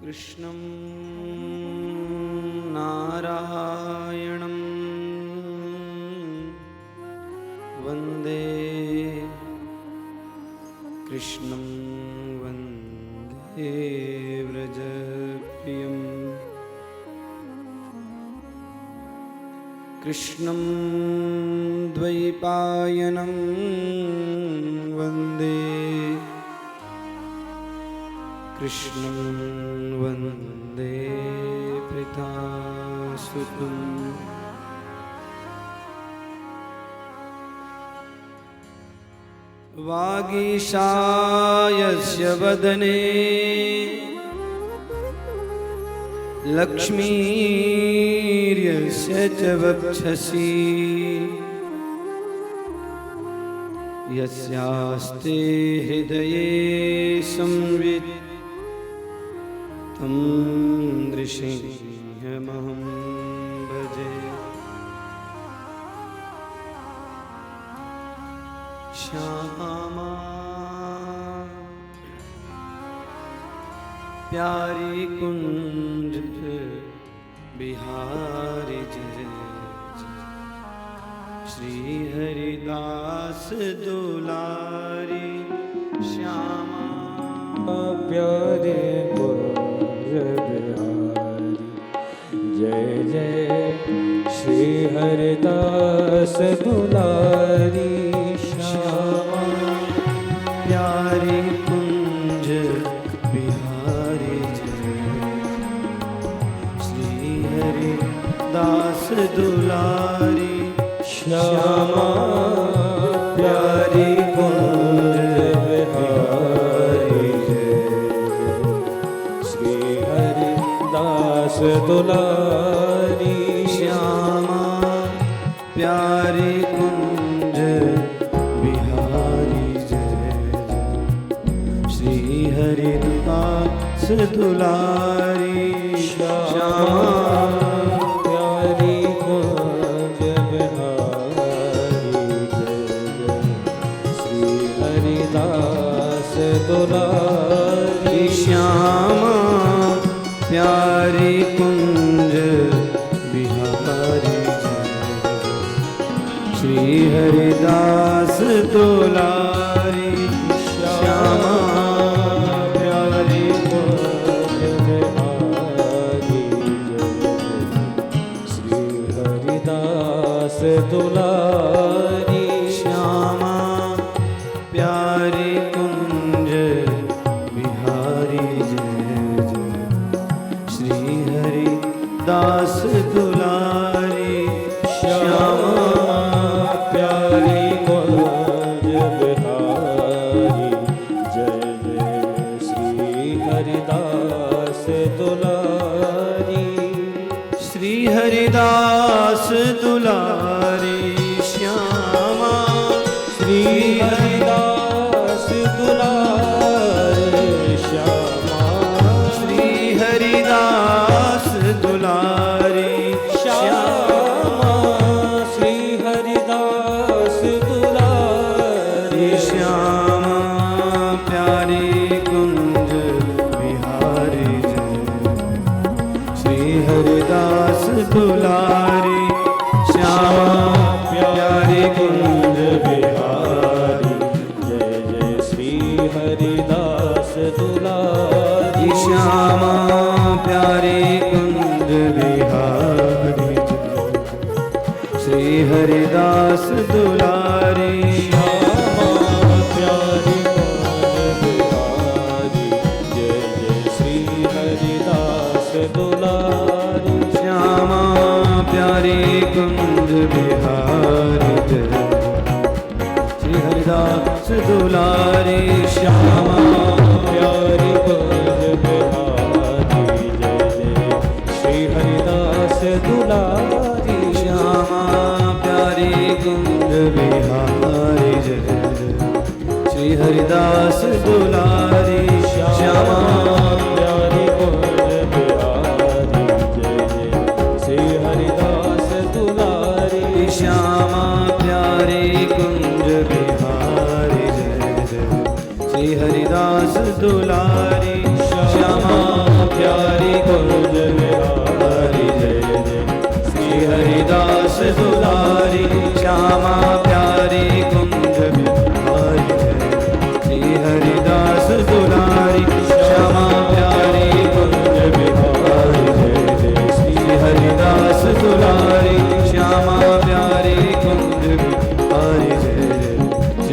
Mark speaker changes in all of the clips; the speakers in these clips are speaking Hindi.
Speaker 1: कृष्णं नारायणं वन्दे कृष्णं वन्दे व्रजप्रियं कृष्णं द्वैपायनं वन्दे कृष्णं वन्दे पृथासुतं वागीशायस्य वदने लक्ष्मीर्यस्य च वक्षसि यस्यास्ते हृदये संवित् तं नृसिंहमहं भजे। श्यामा प्यारी कुंज बिहारी जय श्री हरिदास दुलारी श्यामा
Speaker 2: प्यारे जय जय श्री हरिदास दुलारी श्यामा
Speaker 1: प्यारी कुंज बिहारी जय श्री हरिदास दुलारी श्यामा प्यारी कुंज बिहारी जय
Speaker 2: श्री हरिदास दुलारी
Speaker 1: श्यामा प्यारी कुंज बिहारी जय श्री हरिदास दुलारी श्यामा
Speaker 2: प्यारी कुंज बिहारी जय श्री हरिदास दुलारी
Speaker 1: श्यामा प्यारी कुंज बिहारी श्री हरिदास दुलारी श्यामा प्यारी कुंज
Speaker 2: बिहारी श्री हरिदास दुलारी
Speaker 1: श्यामा प्यारी कुंज बिहारी जय श्री हरिदास दुलारी श्यामा
Speaker 2: प्यारी कुंज बिहारी जय जय श्री हरिदास दुलारी
Speaker 1: श्री हरिदास दुलारी श्यामा
Speaker 2: श्री हरिदास दुलारी श्यामा
Speaker 1: श्री हरिदास दुलारी
Speaker 2: श्यामा श्री हरिदास दुलारी
Speaker 1: श्यामा प्यारी कुंज बिहारी जय श्री हरिदास दुलारी श्यामा प्यारी कुंज बिहारी
Speaker 2: जय जय श्री हरिदास दुलारी
Speaker 1: श्यामा प्यारी कुंज बिहारी श्री हरिदास दुलारी
Speaker 2: श्यामा प्यारी कुंज बिहारी जय जय श्री हरिदास दुलारी
Speaker 1: श्यामा प्यारी कुंज बिहारी जय श्री हरिदास दुलारी श्यामा
Speaker 2: प्यारी कुंज बिहारी जय जय श्री हरिदास दुलारी
Speaker 1: श्यामा प्यारी कुंज बिहारी जय श्री हरिदास दुलारी श्यामा
Speaker 2: प्यारी कुंज बिहारी जय जय श्री हरिदास दुलारी
Speaker 1: श्यामा प्यारी कुंज बिहारी जय श्री हरिदास दुलारी श्यामा प्यारी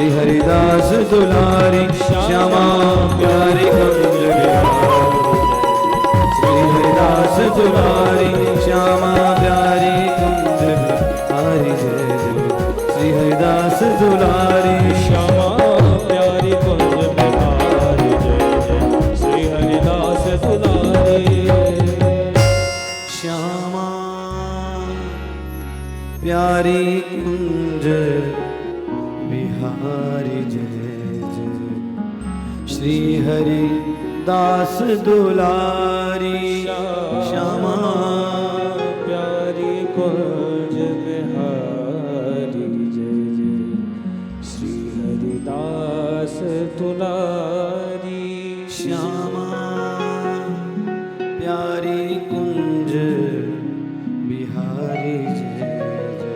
Speaker 1: श्री हरिदास दुलारी श्यामा प्यारी कुंज बिहारी श्री हरिदास दुलारी श्यामा प्यारी कुंज बिहारी जय जय श्री हरिदास दुलारी
Speaker 2: श्यामा प्यारी कुंज बिहारी जय जय श्री हरिदास दुलारी
Speaker 1: श्यामा प्यारी कुंज बिहारी जय जय श्री हरि दास दुलारी श्यामा
Speaker 2: प्यारी कुंज बिहारी जय जय श्री हरिदास दुलारी
Speaker 1: श्यामा प्यारी कुंज बिहारी जय जय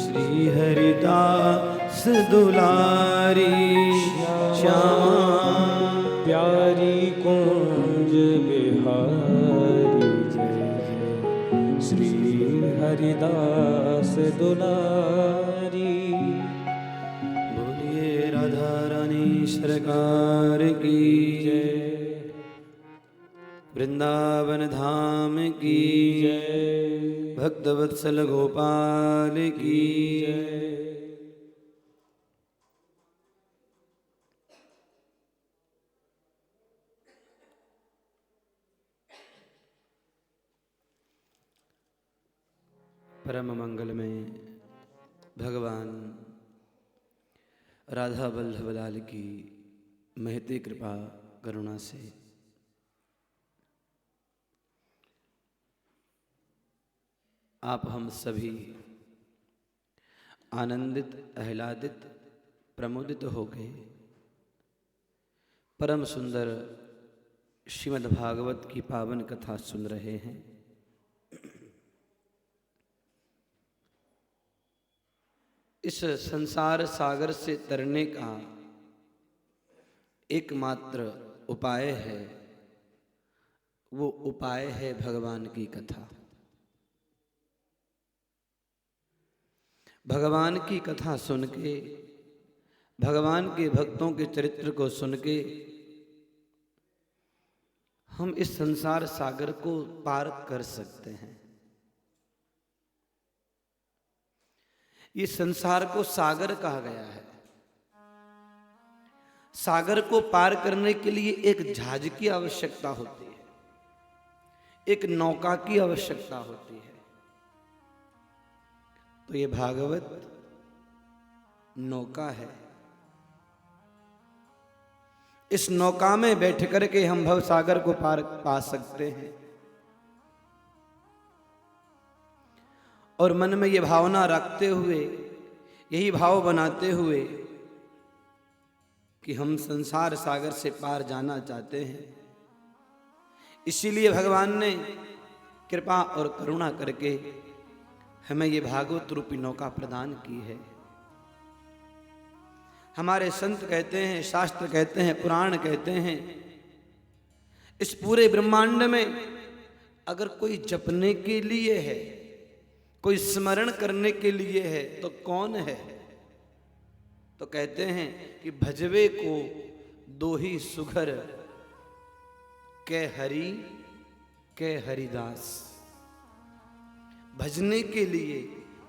Speaker 1: श्री हरिदास दुलारी श्यामा
Speaker 2: प्यारी कुंज बिहारी जय जय श्री हरिदास दुलारी
Speaker 1: बोलिए राधा रानी सरकार की
Speaker 2: जय
Speaker 1: वृंदावन धाम की
Speaker 2: जय
Speaker 1: भक्तवत्सल गोपाल की
Speaker 2: जय
Speaker 1: परम मंगल में भगवान राधा वल्लभ लाल की महती कृपा करुणा से आप हम सभी आनंदित आह्लादित प्रमोदित हो गए परम सुंदर श्रीमद् भागवत की पावन कथा सुन रहे हैं। इस संसार सागर से तरने का एकमात्र उपाय है, वो उपाय है भगवान की कथा। भगवान की कथा सुन के, भगवान के भक्तों के चरित्र को सुन के हम इस संसार सागर को पार कर सकते हैं। ये संसार को सागर कहा गया है। सागर को पार करने के लिए एक जहाज की आवश्यकता होती है, एक नौका की आवश्यकता होती है। तो ये भागवत नौका है। इस नौका में बैठ करके हम भव सागर को पार पा सकते हैं। और मन में ये भावना रखते हुए, यही भाव बनाते हुए कि हम संसार सागर से पार जाना चाहते हैं, इसीलिए भगवान ने कृपा और करुणा करके हमें ये भागवत रूपी नौका प्रदान की है। हमारे संत कहते हैं, शास्त्र कहते हैं, पुराण कहते हैं, इस पूरे ब्रह्मांड में अगर कोई जपने के लिए है, कोई स्मरण करने के लिए है तो कौन है? तो कहते हैं कि भजवे को दो ही सुघर के हरि के हरिदास। भजने के लिए,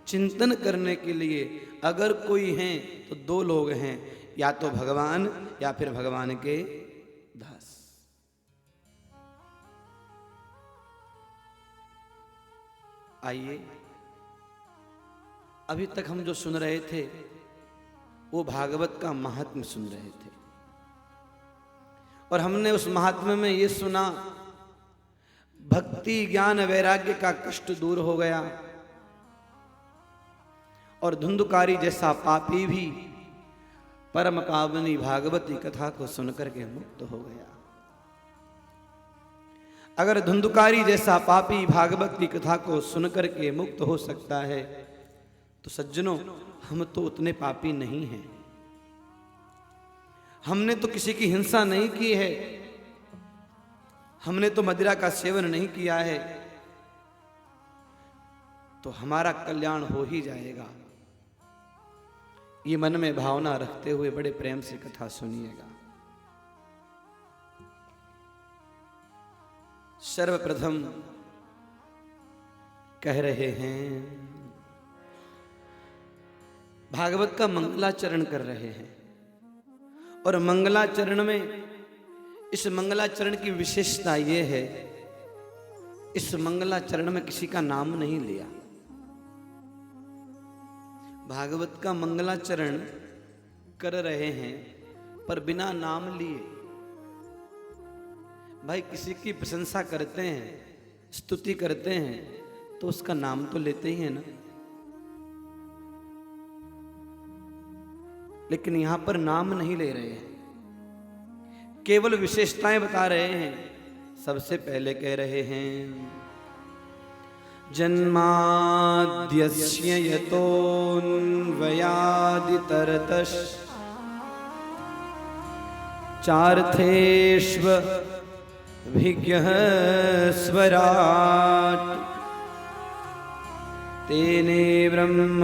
Speaker 1: चिंतन करने के लिए अगर कोई हैं तो दो लोग हैं, या तो भगवान या फिर भगवान के दास। आइए, अभी तक हम जो सुन रहे थे वो भागवत का महात्म्य सुन रहे थे, और हमने उस महात्म्य में ये सुना भक्ति ज्ञान वैराग्य का कष्ट दूर हो गया और धुंधुकारी जैसा पापी भी परम पावनी भागवती कथा को सुनकर के मुक्त हो गया। अगर धुंधुकारी जैसा पापी भागवत की कथा को सुनकर के मुक्त हो सकता है तो सज्जनों, हम तो उतने पापी नहीं हैं। हमने तो किसी की हिंसा नहीं की है, हमने तो मदिरा का सेवन नहीं किया है, तो हमारा कल्याण हो ही जाएगा। ये मन में भावना रखते हुए बड़े प्रेम से कथा सुनिएगा। सर्वप्रथम कह रहे हैं, भागवत का मंगलाचरण कर रहे हैं, और मंगलाचरण में इस मंगलाचरण की विशेषता यह है, इस मंगलाचरण में किसी का नाम नहीं लिया। भागवत का मंगलाचरण कर रहे हैं पर बिना नाम लिए। भाई किसी की प्रशंसा करते हैं, स्तुति करते हैं, तो उसका नाम तो लेते ही है ना। लेकिन यहां पर नाम नहीं ले रहे हैं, केवल विशेषताएं बता रहे हैं। सबसे पहले कह रहे हैं, जन्माद्यस्य यतोऽन्वयादितरतश् चार्थेष्वभिज्ञः स्वराट् तेने ब्रह्म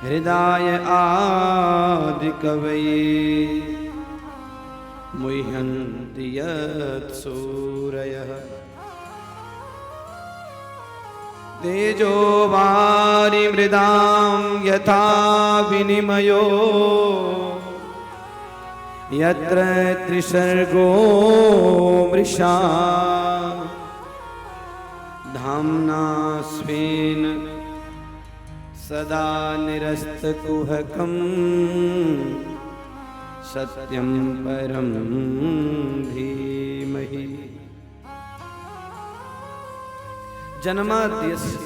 Speaker 1: हृदय आदिकवये मुह्यन्ति यत्सूरयः तेजो वारिमृदां यथा विनिमयो यत्र त्रिसर्गो मृषा धाम्ना स्वेन सदा निरस्तकुहकं सत्यं परं धीमहि। जन्माद्यस्य,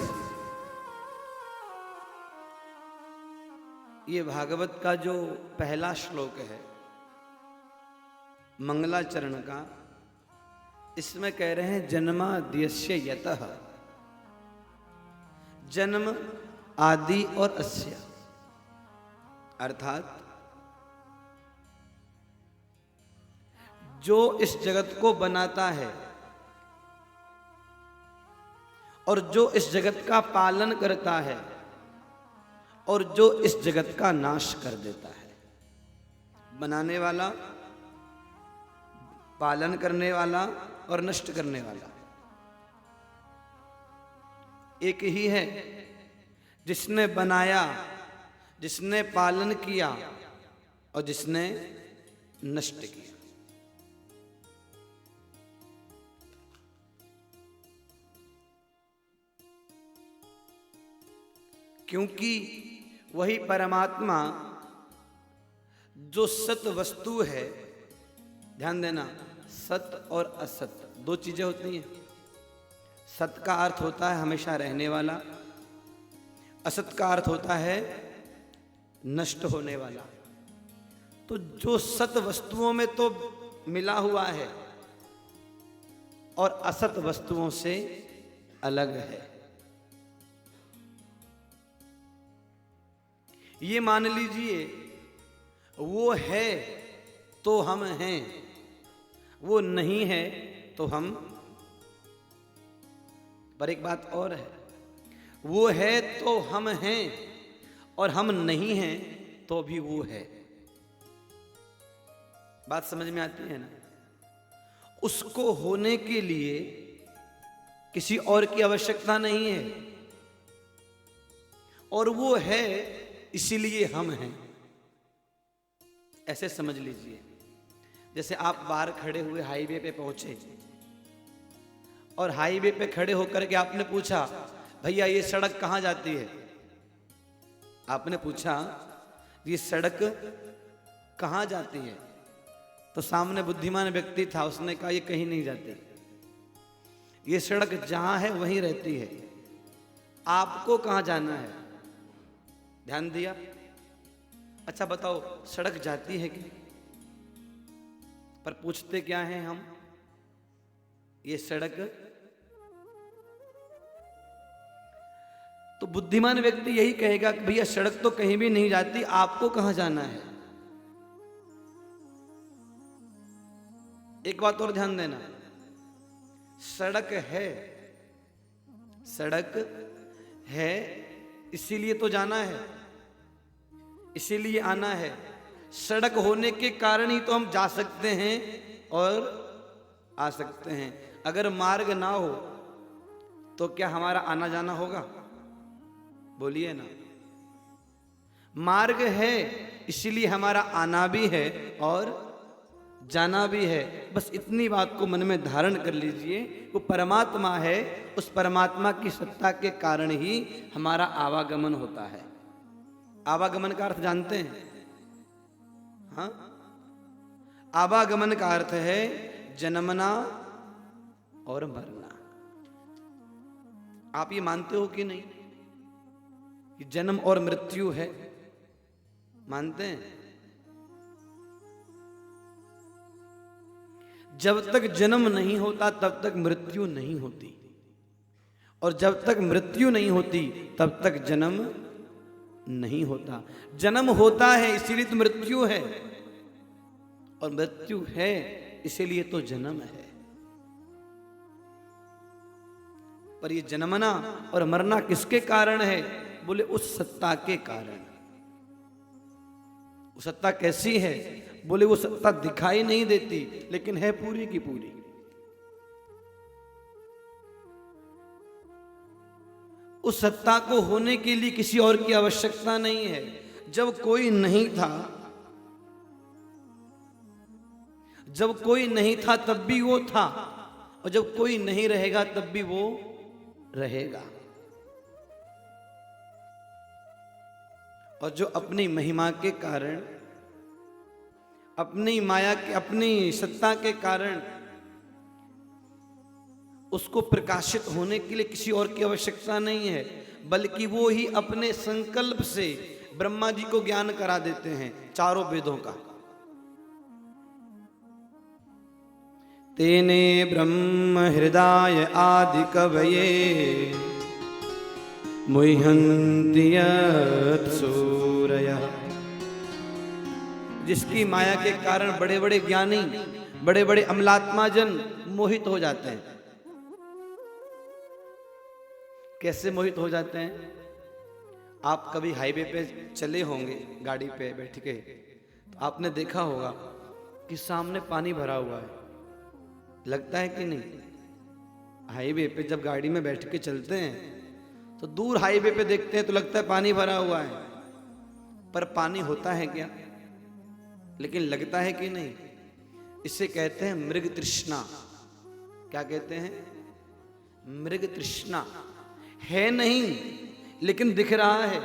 Speaker 1: ये भागवत का जो पहला श्लोक है मंगलाचरण का, इसमें कह रहे हैं जन्माद्यस्य यतः, जन्म आदि और अस्य, अर्थात जो इस जगत को बनाता है और जो इस जगत का पालन करता है और जो इस जगत का नाश कर देता है। बनाने वाला, पालन करने वाला और नष्ट करने वाला एक ही है। जिसने बनाया, जिसने पालन किया और जिसने नष्ट किया। क्योंकि वही परमात्मा जो सत वस्तु है, ध्यान देना, सत और असत दो चीजें होती हैं। सत का अर्थ होता है हमेशा रहने वाला, असत का अर्थ होता है नष्ट होने वाला। तो जो सत वस्तुओं में तो मिला हुआ है और असत वस्तुओं से अलग है। ये मान लीजिए, वो है तो हम हैं, वो नहीं है तो हम। पर एक बात और है, वो है तो हम हैं और हम नहीं हैं तो भी वो है। बात समझ में आती है ना। उसको होने के लिए किसी और की आवश्यकता नहीं है, और वो है इसीलिए हम हैं। ऐसे समझ लीजिए, जैसे आप बाहर खड़े हुए हाईवे पे पहुंचे और हाईवे पे खड़े होकर के आपने पूछा, भैया ये सड़क कहां जाती है? आपने पूछा ये सड़क कहां जाती है? तो सामने बुद्धिमान व्यक्ति था, उसने कहा ये कहीं नहीं जाती, ये सड़क जहां है वहीं रहती है, आपको कहां जाना है? ध्यान दिया? अच्छा बताओ, सड़क जाती है कि? पर पूछते क्या हैं हम? ये सड़क। तो बुद्धिमान व्यक्ति यही कहेगा कि भैया सड़क तो कहीं भी नहीं जाती, आपको कहां जाना है? एक बात और ध्यान देना, सड़क है, सड़क है इसीलिए तो जाना है। इसीलिए आना है। सड़क होने के कारण ही तो हम जा सकते हैं और आ सकते हैं। अगर मार्ग ना हो तो क्या हमारा आना जाना होगा? बोलिए ना। मार्ग है इसीलिए हमारा आना भी है और जाना भी है। बस इतनी बात को मन में धारण कर लीजिए, वो परमात्मा है, उस परमात्मा की सत्ता के कारण ही हमारा आवागमन होता है। आवागमन का अर्थ जानते हैं? हाँ, आवागमन का अर्थ है जन्मना और मरना। आप ये मानते हो कि नहीं कि जन्म और मृत्यु है? मानते हैं? जब तक जन्म नहीं होता तब तक मृत्यु नहीं होती, और जब तक मृत्यु नहीं होती तब तक जन्म नहीं होता। जन्म होता है इसीलिए तो मृत्यु है, और मृत्यु है इसीलिए तो जन्म है। पर ये जन्मना और मरना किसके कारण है? बोले उस सत्ता के कारण। वो सत्ता कैसी है? बोले वो सत्ता दिखाई नहीं देती लेकिन है पूरी की पूरी। उस सत्ता को होने के लिए किसी और की आवश्यकता नहीं है। जब कोई नहीं था, जब कोई नहीं था तब भी वो था, और जब कोई नहीं रहेगा तब भी वो रहेगा। और जो अपनी महिमा के कारण, अपनी माया के, अपनी सत्ता के कारण उसको प्रकाशित होने के लिए किसी और की आवश्यकता नहीं है, बल्कि वो ही अपने संकल्प से ब्रह्मा जी को ज्ञान करा देते हैं चारों वेदों का। तेने ब्रह्म हृदय आदि कवये मुह्यन्ति यत् सूरयः। जिसकी माया के कारण बड़े बड़े ज्ञानी, बड़े बड़े अमलात्मा जन मोहित हो जाते हैं। कैसे मोहित हो जाते हैं? आप कभी हाईवे पे चले होंगे गाड़ी पे बैठ के, तो आपने देखा होगा कि सामने पानी भरा हुआ है, लगता है कि नहीं? हाईवे पे जब गाड़ी में बैठ के चलते हैं तो दूर हाईवे पे देखते हैं तो लगता है पानी भरा हुआ है, पर पानी होता है क्या? लेकिन लगता है कि नहीं? इसे कहते हैं मृग तृष्णा। क्या कहते हैं? मृग तृष्णा। है नहीं लेकिन दिख रहा है।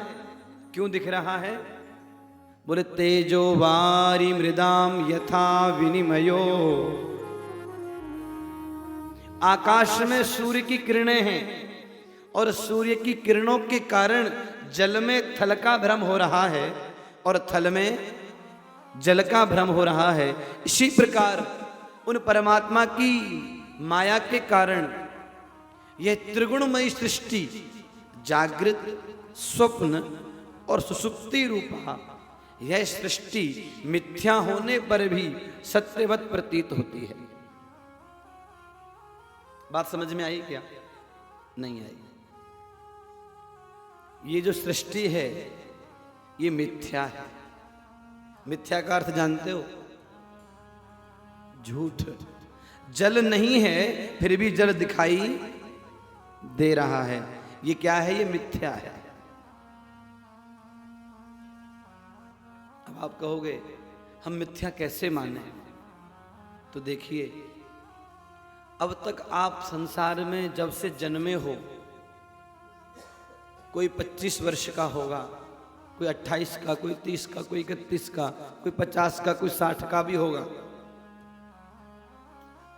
Speaker 1: क्यों दिख रहा है? बोले तेजो वारी मृदाम यथा विनिमयो। आकाश में सूर्य की किरणें हैं और सूर्य की किरणों के कारण जल में थल का भ्रम हो रहा है और थल में जल का भ्रम हो रहा है। इसी प्रकार उन परमात्मा की माया के कारण यह त्रिगुणमयी सृष्टि जागृत, स्वप्न और सुसुप्ति रूपा यह सृष्टि मिथ्या होने पर भी सत्यवत प्रतीत होती है। बात समझ में आई क्या? नहीं आई। ये जो सृष्टि है ये मिथ्या है। मिथ्या का अर्थ जानते हो? झूठ। जल नहीं है फिर भी जल दिखाई दे रहा है। ये क्या है? ये मिथ्या है। अब आप कहोगे हम मिथ्या कैसे माने? तो देखिए, अब तक आप संसार में जब से जन्मे हो, कोई 25 वर्ष का होगा, कोई 28 का, कोई 30 का, कोई 31 का, कोई 50 का, कोई 60 का भी होगा।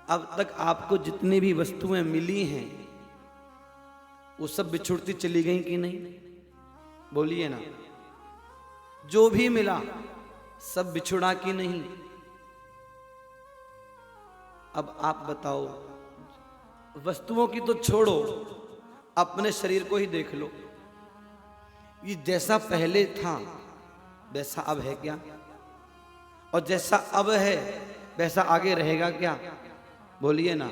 Speaker 1: अब तक आपको जितनी भी वस्तुएं मिली हैं वो सब बिछुड़ती चली गई कि नहीं? बोलिए ना। जो भी मिला सब बिछुड़ा कि नहीं? अब आप बताओ, वस्तुओं की तो छोड़ो, अपने शरीर को ही देख लो। ये जैसा पहले था वैसा अब है क्या? और जैसा अब है वैसा आगे रहेगा क्या? बोलिए ना।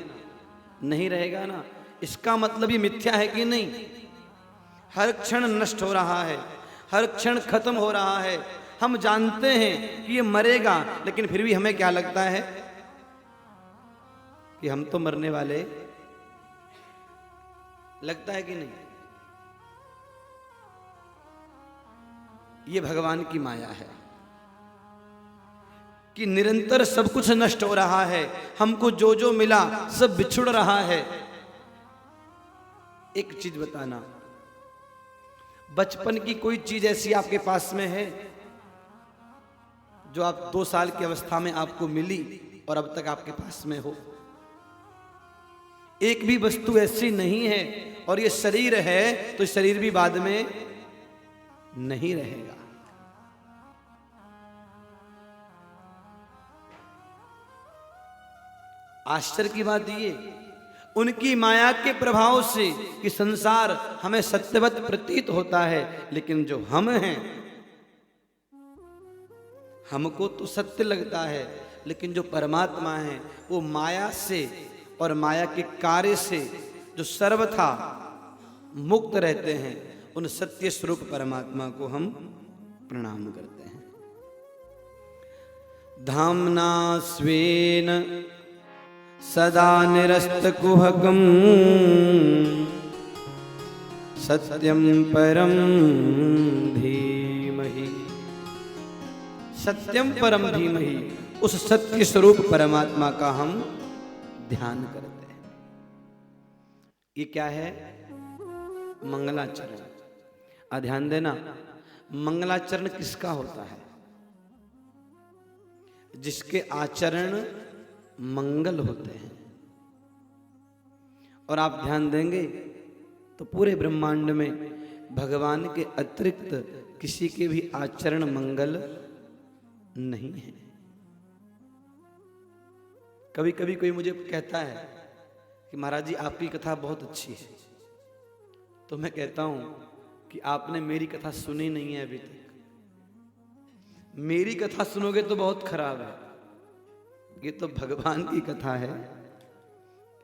Speaker 1: नहीं रहेगा ना। इसका मतलब ये मिथ्या है कि नहीं? हर क्षण नष्ट हो रहा है, हर क्षण खत्म हो रहा है, हम जानते हैं कि ये मरेगा, लेकिन फिर भी हमें क्या लगता है कि हम तो मरने वाले, लगता है कि नहीं? ये भगवान की माया है कि निरंतर सब कुछ नष्ट हो रहा है, हमको जो जो मिला सब बिछुड़ रहा है। एक चीज बताना, बचपन की कोई चीज ऐसी आपके पास में है जो आप 2 साल की अवस्था में आपको मिली और अब तक आपके पास में हो? एक भी वस्तु ऐसी नहीं है। और ये शरीर है तो शरीर भी बाद में नहीं रहेगा। आश्चर्य की बात ये, उनकी माया के प्रभाव से कि संसार हमें सत्यवत प्रतीत होता है, लेकिन जो हम हैं हमको तो सत्य लगता है, लेकिन जो परमात्मा है वो माया से और माया के कार्य से जो सर्वथा मुक्त रहते हैं, उन सत्य स्वरूप परमात्मा को हम प्रणाम करते हैं। धाम्ना स्वेन सदा निरस्तकुहकम् सत्यं परम धीमहि। सत्यम परम धीमहि, उस सत्य स्वरूप परमात्मा का हम ध्यान करते हैं। ये क्या है? मंगलाचरण। ध्यान देना, मंगलाचरण किसका होता है? जिसके आचरण मंगल होते हैं। और आप ध्यान देंगे तो पूरे ब्रह्मांड में भगवान के अतिरिक्त किसी के भी आचरण मंगल नहीं है। कभी कभी कोई मुझे कहता है कि महाराज जी आपकी कथा बहुत अच्छी है, तो मैं कहता हूं कि आपने मेरी कथा सुनी नहीं है अभी तक। मेरी कथा सुनोगे तो बहुत खराब है, ये तो भगवान की कथा है,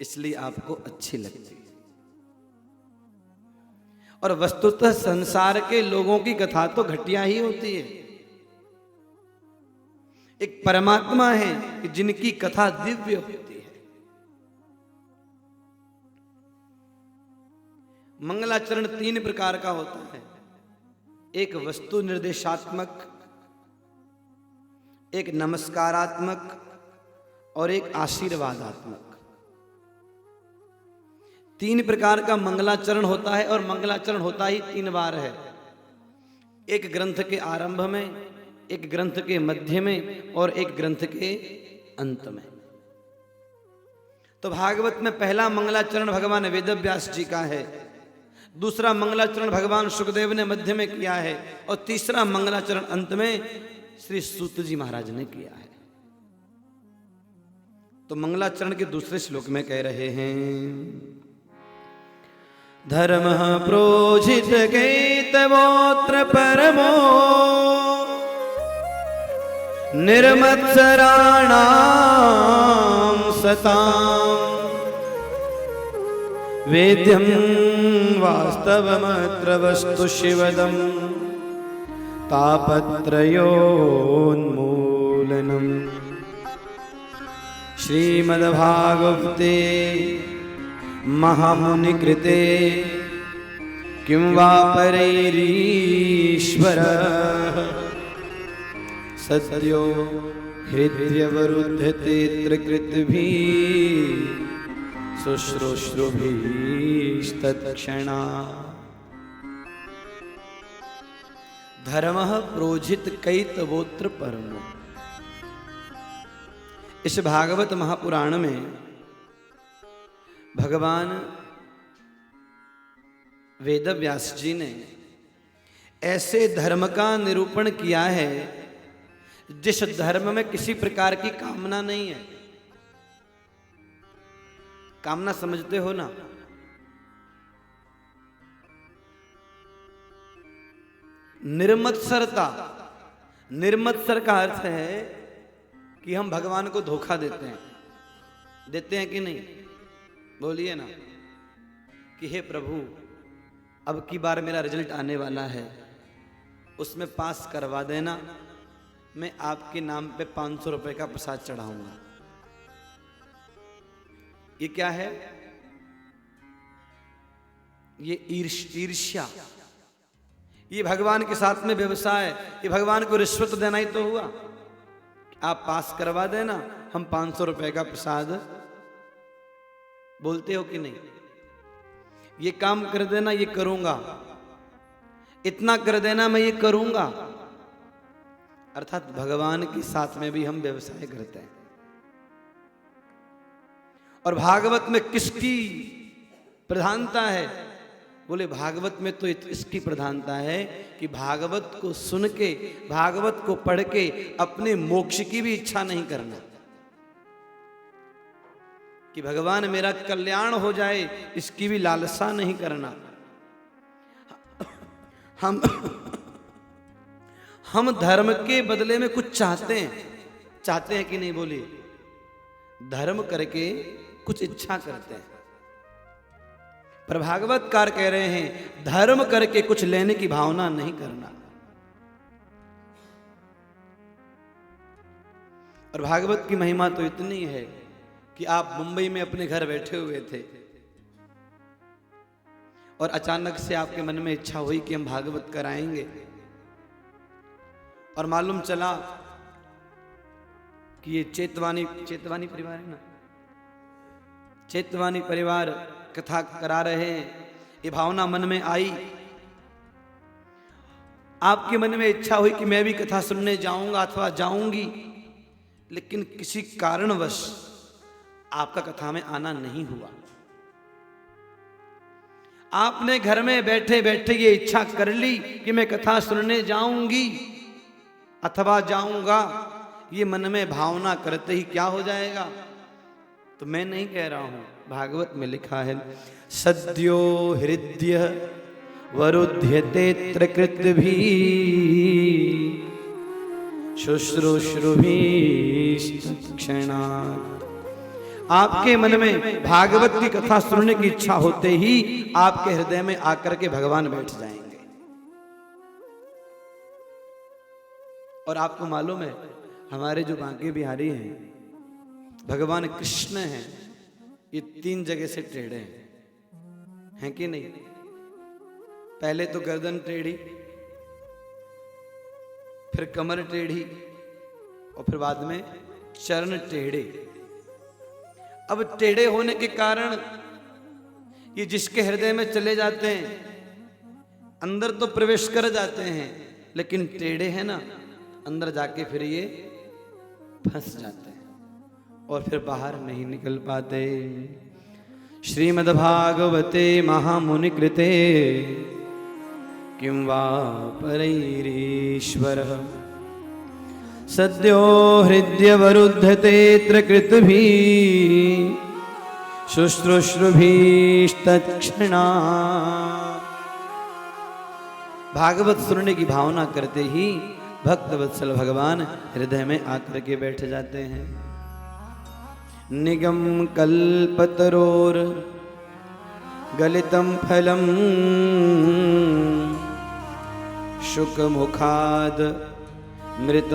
Speaker 1: इसलिए आपको अच्छी लगती है। और वस्तुतः संसार के लोगों की कथा तो घटिया ही होती है। एक परमात्मा है कि जिनकी कथा दिव्य होती है। मंगलाचरण 3 प्रकार का होता है। एक वस्तु निर्देशात्मक, एक नमस्कारात्मक और एक आशीर्वादात्मक। 3 प्रकार का मंगलाचरण होता है। और मंगलाचरण होता ही 3 बार है। एक ग्रंथ के आरंभ में, एक ग्रंथ के मध्य में और एक ग्रंथ के अंत में। तो भागवत में पहला मंगलाचरण भगवान वेदव्यास जी का है, दूसरा मंगलाचरण भगवान सुखदेव ने मध्य में किया है, और तीसरा मंगलाचरण अंत में श्री सूत जी महाराज ने किया है। तो मंगलाचरण के दूसरे श्लोक में कह रहे हैं, धर्म प्रोजित केतवोत्र परमो निर्मत्सराणां सताम् वेद्यं वास्तवमत्र वस्तु शिवदम् तापत्रयोन्मूलनम्। श्रीमद्भागवते महामुनिकृते किं वा परैरीश्वरः सत्यो हृदयवरुध्यतेऽत्र कृतभिः शुश्रूषुभिस्तत्क्षणात्। धर्मः प्रोजित कैतवोत्र परमो। इस भागवत महापुराण में भगवान वेदव्यास जी ने ऐसे धर्म का निरूपण किया है जिस धर्म में किसी प्रकार की कामना नहीं है। कामना समझते हो ना? निर्मत्सरता। निर्मत्सर का अर्थ है कि हम भगवान को धोखा देते हैं। देते हैं कि नहीं? बोलिए ना कि हे प्रभु, अब की बार मेरा रिजल्ट आने वाला है, उसमें पास करवा देना, मैं आपके नाम पे 500 रुपए का प्रसाद चढ़ाऊंगा। ये क्या है? ये ईर्ष्या, ये भगवान के साथ में व्यवसाय, ये भगवान को रिश्वत देना ही तो हुआ। आप पास करवा देना, हम 500 रुपए का प्रसाद, बोलते हो कि नहीं? ये काम कर देना, ये करूंगा, इतना कर देना, मैं ये करूंगा। अर्थात भगवान के साथ में भी हम व्यवसाय करते हैं। और भागवत में किसकी प्रधानता है? बोले भागवत में तो इसकी प्रधानता है कि भागवत को सुन के, भागवत को पढ़ के अपने मोक्ष की भी इच्छा नहीं करना, कि भगवान मेरा कल्याण हो जाए, इसकी भी लालसा नहीं करना। हम धर्म के बदले में कुछ चाहते हैं कि नहीं? बोलिए, धर्म करके कुछ इच्छा करते हैं। पर भागवतकार कह रहे हैं धर्म करके कुछ लेने की भावना नहीं करना। और भागवत की महिमा तो इतनी है कि आप मुंबई में अपने घर बैठे हुए थे और अचानक से आपके मन में इच्छा हुई कि हम भागवत कराएंगे, और मालूम चला कि ये चेतवानी परिवार है ना, चेतवानी परिवार कथा करा रहे हैं। ये भावना मन में आई, आपके मन में इच्छा हुई कि मैं भी कथा सुनने जाऊंगा अथवा जाऊंगी, लेकिन किसी कारणवश आपका कथा में आना नहीं हुआ। आपने घर में बैठे बैठे ये इच्छा कर ली कि मैं कथा सुनने जाऊंगी अथवा जाऊंगा। ये मन में भावना करते ही क्या हो जाएगा? तो मैं नहीं कह रहा हूं, भागवत में लिखा है, सद्यो हृदय वरुध्यते त्रिकृतभी शुश्रूषुभिस्तत्क्षणात्। आपके मन में भागवत की कथा सुनने की इच्छा होते ही आपके हृदय में आकर के भगवान बैठ जाएंगे। और आपको मालूम है हमारे जो बांके बिहारी हैं, भगवान कृष्ण हैं, ये 3 जगह से टेढ़े हैं कि नहीं? पहले तो गर्दन टेढ़ी, फिर कमर टेढ़ी, और फिर बाद में चरण टेढ़े। अब टेढ़े होने के कारण ये जिसके हृदय में चले जाते हैं अंदर तो प्रवेश कर जाते हैं, लेकिन टेढ़े हैं ना, अंदर जाके फिर ये फंस जाते हैं और फिर बाहर नहीं निकल पाते। श्रीमद्भागवते महामुनि कृते किं वा परैरीश्वरः सद्यो हृदयवरुध्यते त्रिकृतभिः शुश्रूषुभिस्तत्क्षणात्। भागवत सुनने की भावना करते ही भक्त वत्सल भगवान हृदय में आकर के बैठ जाते हैं। निगम कल्पतरोर गलितम फलम शुक मुखाद मृत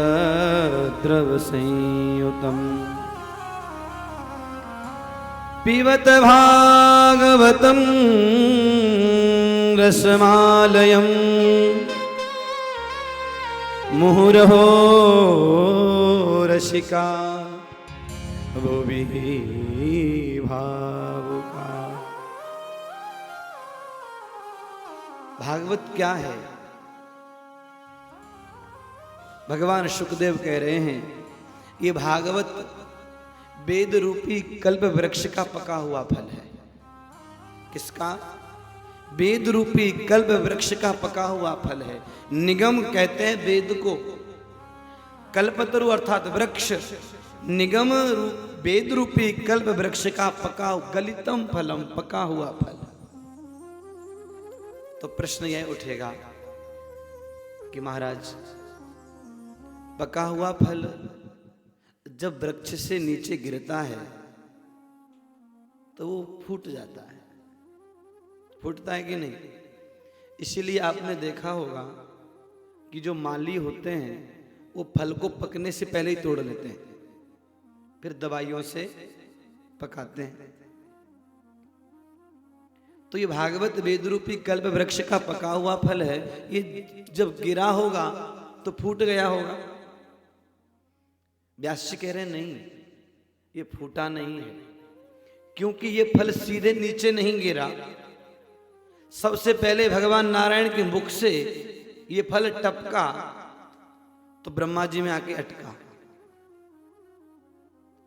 Speaker 1: द्रव संयुतम पिबत भागवतम रसमालयम मुहुरहो रसिका भुवि भावुका। भागवत क्या है? भगवान शुकदेव कह रहे हैं ये भागवत वेद रूपी कल्प वृक्ष का पका हुआ फल है। किसका? वेद रूपी कल्प वृक्ष का पका हुआ फल है। निगम कहते हैं वेद को, कल्पतरु अर्थात वृक्ष, निगम वेद रूपी कल्प वृक्ष का पका गलितम फलम, पका हुआ फल। तो प्रश्न यह उठेगा कि महाराज पका हुआ फल जब वृक्ष से नीचे गिरता है तो वो फूट जाता है, फूटता है कि नहीं? इसीलिए आपने देखा होगा कि जो माली होते हैं वो फल को पकने से पहले ही तोड़ लेते हैं, फिर दवाइयों से पकाते हैं। तो ये भागवत वेद रूपी कल्प वृक्ष का पका हुआ फल है, ये जब गिरा होगा तो फूट गया होगा। व्यास जी कह रहे हैं नहीं, ये फूटा नहीं है, क्योंकि ये फल सीधे नीचे नहीं गिरा। सबसे पहले भगवान नारायण के मुख से ये फल टपका तो ब्रह्मा जी में आके अटका।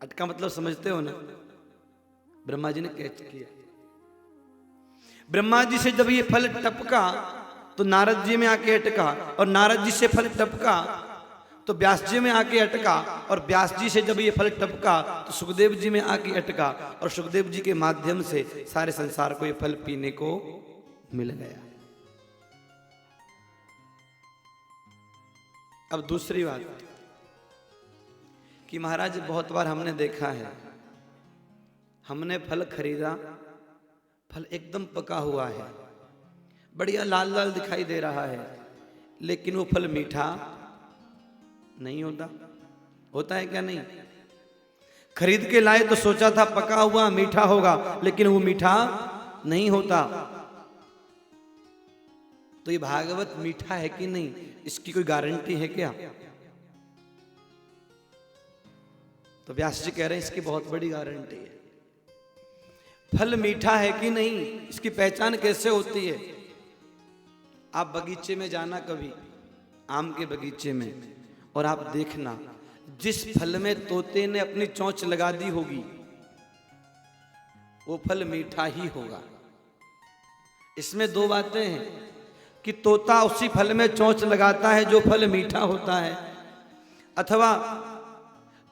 Speaker 1: अटका मतलब समझते हो ना, ब्रह्मा जी ने कैच किया। ब्रह्मा जी से जब ये फल टपका तो नारद जी में आके अटका, और नारद जी से फल टपका तो व्यास जी में आके अटका, और व्यास जी से जब ये फल टपका तो सुखदेव जी में आके अटका, और सुखदेव जी के माध्यम से सारे संसार को ये फल पीने को मिल गया। अब दूसरी बात कि महाराज बहुत बार हमने देखा है, हमने फल खरीदा, फल एकदम पका हुआ है, बढ़िया लाल लाल दिखाई दे रहा है, लेकिन वो फल मीठा नहीं होता। होता है क्या? नहीं। खरीद के लाए तो सोचा था पका हुआ मीठा होगा, लेकिन वो मीठा नहीं होता। तो ये भागवत मीठा है कि नहीं, इसकी कोई गारंटी है क्या? तो व्यास जी कह रहे हैं इसकी बहुत बड़ी गारंटी है। फल मीठा है कि नहीं, इसकी पहचान कैसे होती है? आप बगीचे में जाना कभी, आम के बगीचे में, और आप देखना जिस फल में तोते ने अपनी चोंच लगा दी होगी वो फल मीठा ही होगा। इसमें दो बातें हैं कि तोता उसी फल में चोंच लगाता है जो फल मीठा होता है, अथवा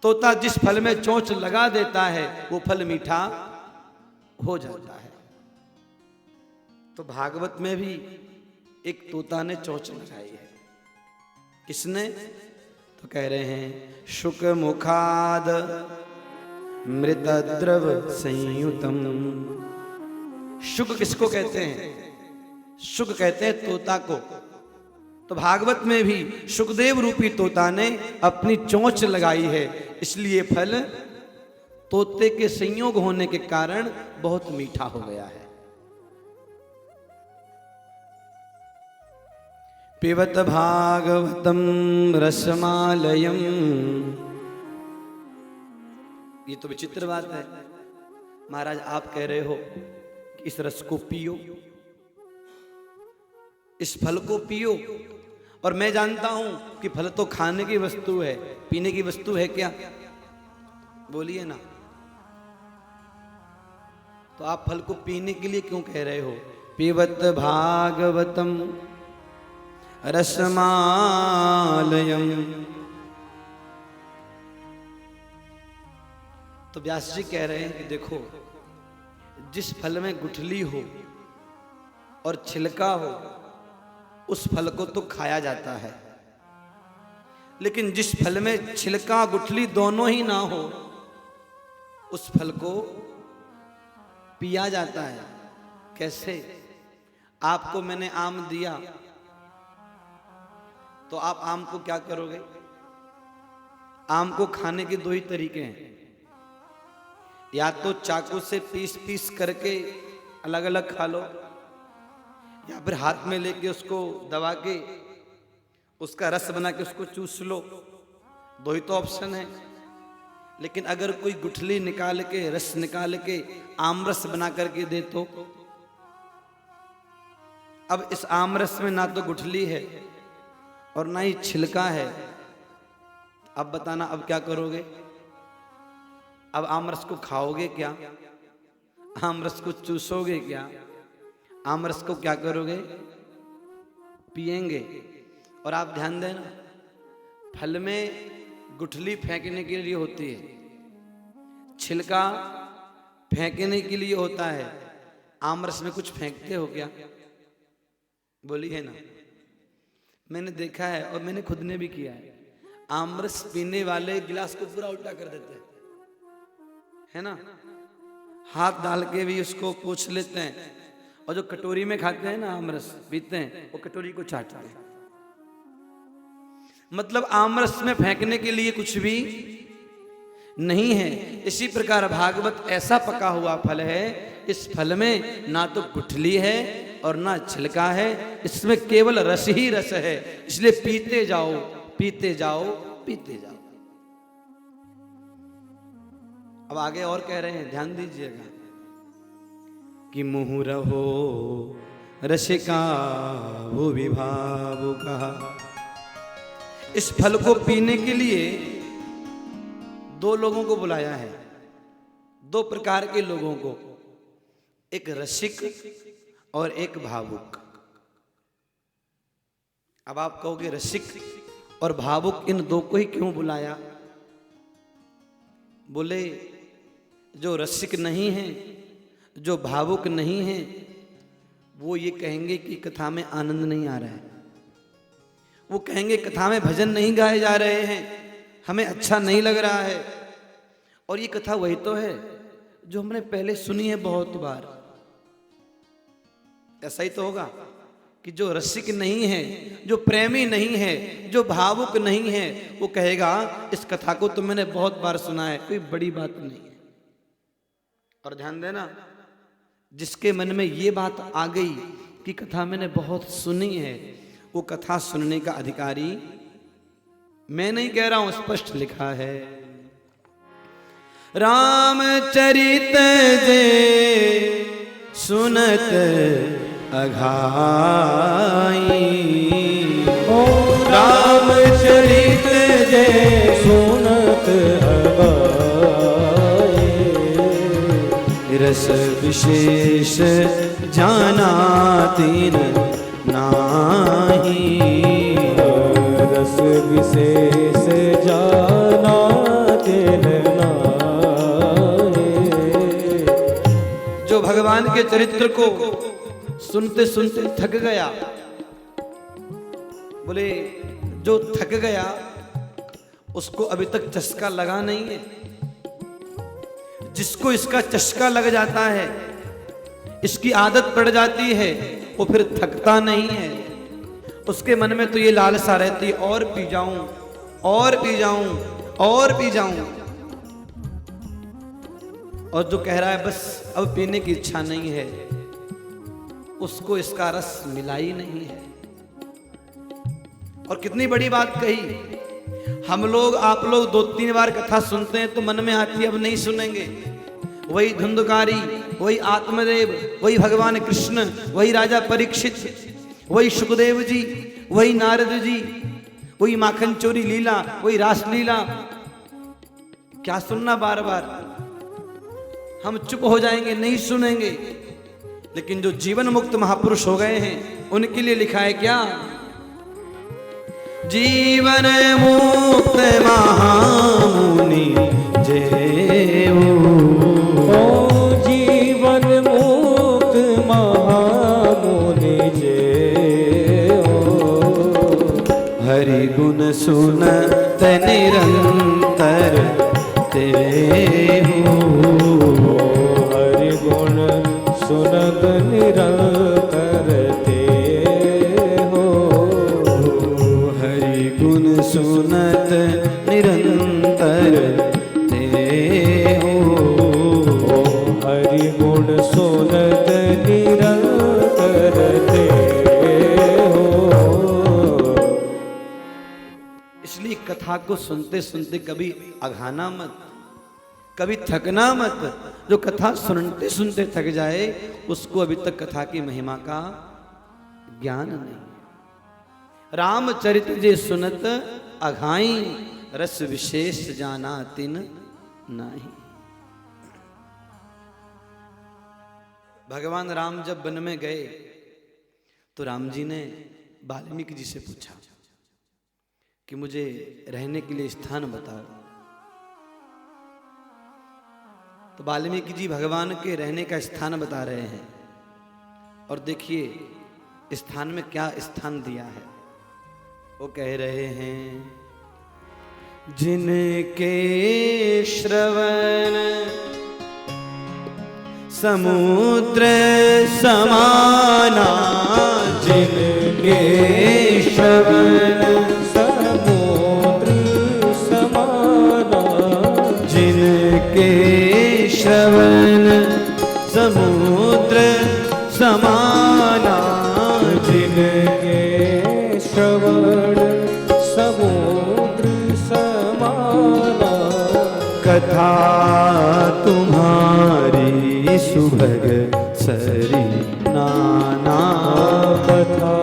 Speaker 1: तोता जिस फल में चोंच लगा देता है वो फल मीठा हो जाता है। तो भागवत में भी एक तोता ने चोंच लगाई है। किसने? तो कह रहे हैं शुक मुखाद मृत द्रव संयुतम। शुक किसको कहते हैं? शुक कहते हैं तोता को। तो भागवत में भी शुकदेव रूपी तोता ने अपनी चोंच लगाई है, इसलिए फल तोते के संयोग होने के कारण बहुत मीठा हो गया है। पिबत भागवतम रसमालयम। ये तो विचित्र बात है महाराज, आप कह रहे हो कि इस रस को पियो, इस फल को पियो, और मैं जानता हूं कि फल तो खाने की वस्तु है, पीने की वस्तु है क्या? बोलिए ना। तो आप फल को पीने के लिए क्यों कह रहे हो? पिबत भागवतम रसमालयम। तो व्यास जी कह रहे हैं कि देखो, जिस फल में गुठली हो और छिलका हो उस फल को तो खाया जाता है, लेकिन जिस फल में छिलका गुठली दोनों ही ना हो उस फल को पिया जाता है। कैसे? आपको मैंने आम दिया तो आप आम को क्या करोगे? आम को खाने के दो ही तरीके हैं, या तो चाकू से पीस पीस करके अलग अलग खा लो, या फिर हाथ में लेके उसको दबा के उसका रस बना के उसको चूस लो। दो ही तो ऑप्शन है। लेकिन अगर कोई गुठली निकाल के, रस निकाल के आम रस बना करके दे तो, अब इस आम रस में ना तो गुठली है और ना ही छिलका है। अब बताना अब क्या करोगे? अब आम रस को खाओगे क्या? आम रस को चूसोगे क्या? आम रस को क्या करोगे? पिएंगे। और आप ध्यान देना, फल में गुठली फेंकने के लिए होती है, छिलका फेंकने के लिए होता है। आम रस में कुछ फेंकते हो क्या? बोलिए ना। मैंने देखा है और मैंने खुद ने भी किया है। आम रस पीने वाले गिलास को पूरा उल्टा कर देते हैं, है ना? हाथ डाल के भी उसको पोंछ लेते हैं, और जो कटोरी में खाते हैं ना आम रस पीते हैं, वो कटोरी को चाटते हैं। मतलब आमरस में फेंकने के लिए कुछ भी नहीं है। इसी प्रकार भागवत ऐसा पका हुआ फल है, इस फल में ना तो गुठली है और ना छिलका है, इसमें केवल रस ही रस है। इसलिए पीते जाओ पीते जाओ पीते जाओ। अब आगे और कह रहे हैं, ध्यान दीजिएगा कि मुँह रहो रसिका वो विभाव कहा। इस फल को पीने के लिए दो लोगों को बुलाया है, दो प्रकार के लोगों को, एक रसिक और एक भावुक। अब आप कहोगे रसिक और भावुक इन दो को ही क्यों बुलाया? बोले जो रसिक नहीं है, जो भावुक नहीं है, वो ये कहेंगे कि कथा में आनंद नहीं आ रहा है, वो कहेंगे कथा में भजन नहीं गाए जा रहे हैं, हमें अच्छा नहीं लग रहा है। और ये कथा वही तो है जो हमने पहले सुनी है बहुत बार। ऐसा ही तो होगा कि जो रसिक नहीं है, जो प्रेमी नहीं है, जो भावुक नहीं है, वो कहेगा इस कथा को तो मैंने बहुत बार सुना है, कोई बड़ी बात नहीं है। और ध्यान देना, जिसके मन में ये बात आ गई कि कथा मैंने बहुत सुनी है, वो कथा सुनने का अधिकारी मैं नहीं कह रहा हूं, स्पष्ट लिखा है। रामचरित जे सुनत अघाई,
Speaker 2: ओ रामचरित जे सुनत अघाई,
Speaker 1: रस विशेष जाना तीन नाही,
Speaker 2: रस विशेष जाना तिन नाहि।
Speaker 1: जो भगवान के चरित्र को सुनते सुनते थक गया, बोले जो थक गया उसको अभी तक चस्का लगा नहीं है। जिसको इसका चस्का लग जाता है, इसकी आदत पड़ जाती है, वो फिर थकता नहीं है। उसके मन में तो ये लालसा रहती, और पी जाऊं और पी जाऊं और पी जाऊं। और जो कह रहा है बस अब पीने की इच्छा नहीं है, उसको इसका रस मिला ही नहीं है। और कितनी बड़ी बात कही। हम लोग, आप लोग 2-3 बार कथा सुनते हैं तो मन में आती है अब नहीं सुनेंगे। वही धुंधकारी, वही आत्मदेव, वही भगवान कृष्ण, वही राजा परीक्षित, वही सुखदेव जी, वही नारद जी, वही माखन चोरी लीला, वही रास लीला। क्या सुनना बार बार? हम चुप हो जाएंगे, नहीं सुनेंगे। लेकिन जो जीवन मुक्त महापुरुष हो गए हैं, उनके लिए लिखा है क्या? जीवन मुक्त महामुनि जेऊ,
Speaker 2: जीवन मुक्त महामुनि जेऊ,
Speaker 1: हरि गुण सुनत निरंतर तेरे हो,
Speaker 2: हरि गुण सुनत निरंतर ते हो,
Speaker 1: हरि गुण सुनत निरंतर ते हो,
Speaker 2: हरि गुण सुनत निरंतर ते हो।
Speaker 1: इसलिए कथा को सुनते सुनते कभी अघाना मत, कभी थकना मत। जो कथा सुनते सुनते थक जाए, उसको अभी तक कथा की महिमा का ज्ञान नहीं। रामचरित जे सुनत अघाई, रस विशेष जाना तिन नाही। भगवान राम जब वन में गए तो राम जी ने वाल्मीकि जी से पूछा कि मुझे रहने के लिए स्थान बताओ। तो वाल्मीकि जी भगवान के रहने का स्थान बता रहे हैं। और देखिए स्थान में क्या स्थान दिया है। वो कह रहे हैं, जिनके श्रवण समुद्र समाना,
Speaker 2: जिनके
Speaker 1: श्रवण
Speaker 2: समुद्र
Speaker 1: कथा तुम्हारी सुभग सरी नाना।
Speaker 2: कथा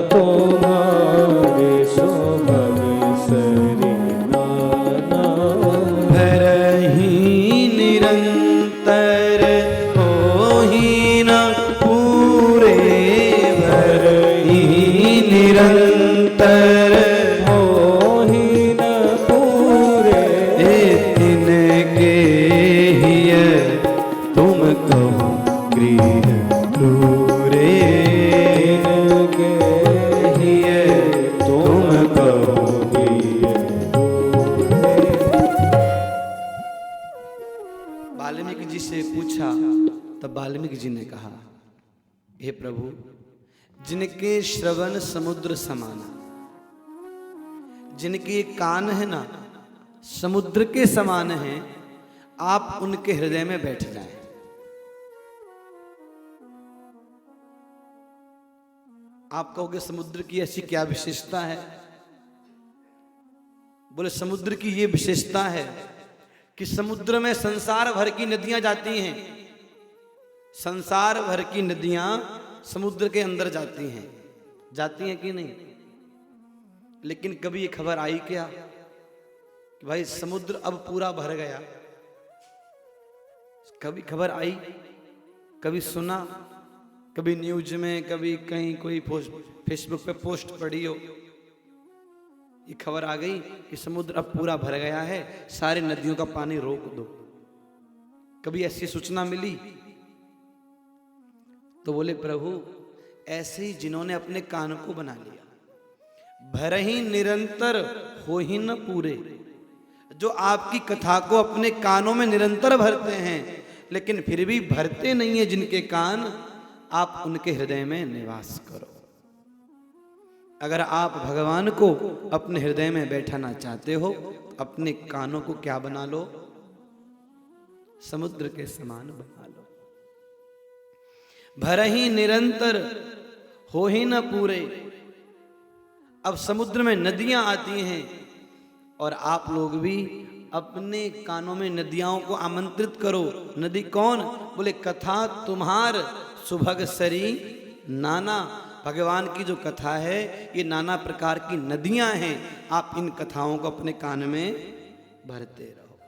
Speaker 2: तुम्हारी सुभग सरी नाना।
Speaker 1: भरहि निरंतर होहि न पूरे। भरहि निरंतर
Speaker 2: होहि न पूरे।
Speaker 1: तिनके हिय तुम कहो गृह दूरे।
Speaker 2: तिनके
Speaker 1: हिय
Speaker 2: तुम कहो गृह दूरे।
Speaker 1: वाल्मीकि जी से पूछा तब वाल्मीकि जी ने कहा, हे प्रभु, जिनके श्रवण समुद्र समाना, जिनके कान है ना समुद्र के समान हैं, आप उनके हृदय में बैठ जाएं। आप कहोगे समुद्र की ऐसी क्या विशेषता है? बोले समुद्र की ये विशेषता है कि समुद्र में संसार भर की नदियां जाती हैं। संसार भर की नदियां समुद्र के अंदर जाती हैं कि नहीं? लेकिन कभी ये खबर आई क्या कि भाई समुद्र अब पूरा भर गया? कभी खबर आई? कभी सुना? कभी न्यूज में, कभी कहीं कोई फेसबुक पे पोस्ट पड़ी हो, ये खबर आ गई कि समुद्र अब पूरा भर गया है, सारी नदियों का पानी रोक दो? कभी ऐसी सूचना मिली? तो बोले प्रभु, ऐसे ही जिन्होंने अपने कान को बना लिया, भरहि निरंतर होहि न पूरे, जो आपकी कथा को अपने कानों में निरंतर भरते हैं लेकिन फिर भी भरते नहीं है जिनके कान, आप उनके हृदय में निवास करो। अगर आप भगवान को अपने हृदय में बैठाना चाहते हो, अपने कानों को क्या बना लो? समुद्र के समान बना लो। भरहि निरंतर होहि न पूरे। अब समुद्र में नदियां आती हैं और आप लोग भी अपने कानों में नदियों को आमंत्रित करो। नदी कौन? बोले कथा तुम्हार सुभग सरी नाना। भगवान की जो कथा है ये नाना प्रकार की नदियां हैं, आप इन कथाओं को अपने कान में भरते रहो।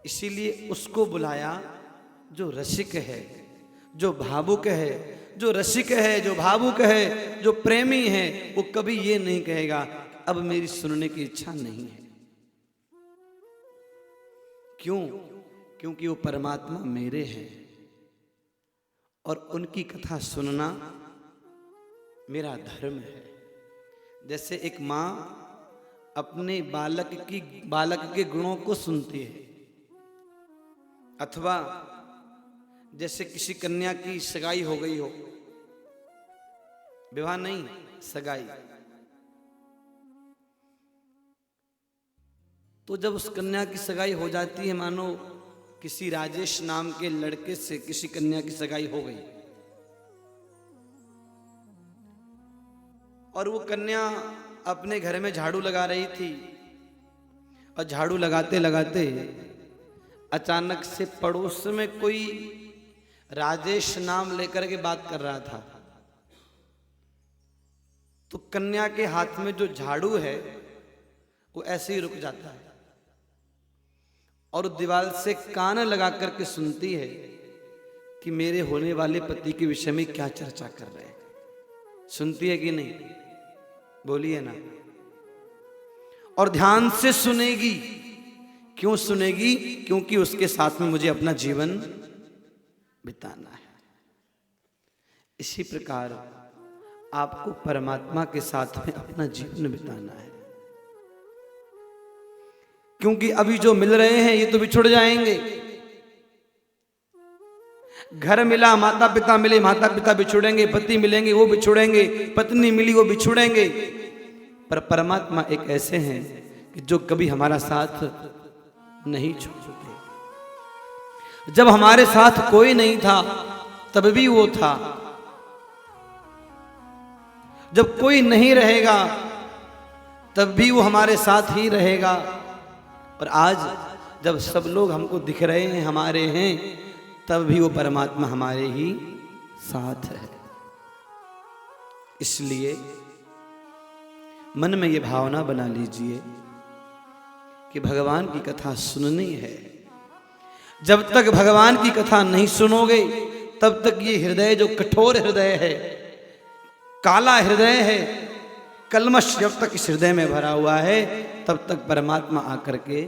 Speaker 1: इसीलिए उसको बुलाया जो रसिक है, जो भावुक है। जो रसिक है, जो भावुक है, जो प्रेमी है, वो कभी ये नहीं कहेगा अब मेरी सुनने की इच्छा नहीं है। क्यों? क्योंकि वो परमात्मा मेरे हैं और उनकी कथा सुनना मेरा धर्म है। जैसे एक माँ अपने बालक के गुणों को सुनती है, अथवा जैसे किसी कन्या की सगाई हो गई हो, विवाह नहीं, सगाई, तो जब उस कन्या की सगाई हो जाती है, मानो किसी राजेश नाम के लड़के से किसी कन्या की सगाई हो गई और वो कन्या अपने घर में झाड़ू लगा रही थी और झाड़ू लगाते लगाते अचानक से पड़ोस में कोई राजेश नाम लेकर के बात कर रहा था। तो कन्या के हाथ में जो झाड़ू है वो ऐसे ही रुक जाता है और दीवार से कान लगा करके सुनती है कि मेरे होने वाले पति के विषय में क्या चर्चा कर रहे हैं। सुनती है कि नहीं? बोलिए ना। और ध्यान से सुनेगी। क्यों सुनेगी? क्योंकि उसके साथ में मुझे अपना जीवन बिताना है। इसी प्रकार आपको परमात्मा के साथ में अपना जीवन बिताना है, क्योंकि अभी जो मिल रहे हैं ये तो बिछुड़ जाएंगे। घर मिला, माता पिता मिले, माता पिता बिछुड़ेंगे, पति मिलेंगे वो बिछुड़ेंगे, पत्नी मिली वो बिछुड़ेंगे। पर परमात्मा एक ऐसे हैं कि जो कभी हमारा साथ नहीं छोड़ते। जब हमारे साथ कोई नहीं था तब भी वो था, जब कोई नहीं रहेगा तब भी वो हमारे साथ ही रहेगा। और आज जब सब लोग हमको दिख रहे हैं, हमारे हैं, तब भी वो परमात्मा हमारे ही साथ है। इसलिए मन में ये भावना बना लीजिए कि भगवान की कथा सुननी है। जब तक भगवान की कथा नहीं सुनोगे तब तक ये हृदय जो कठोर हृदय है, काला हृदय है, कलमश जब तक इस हृदय में भरा हुआ है, तब तक परमात्मा आकर के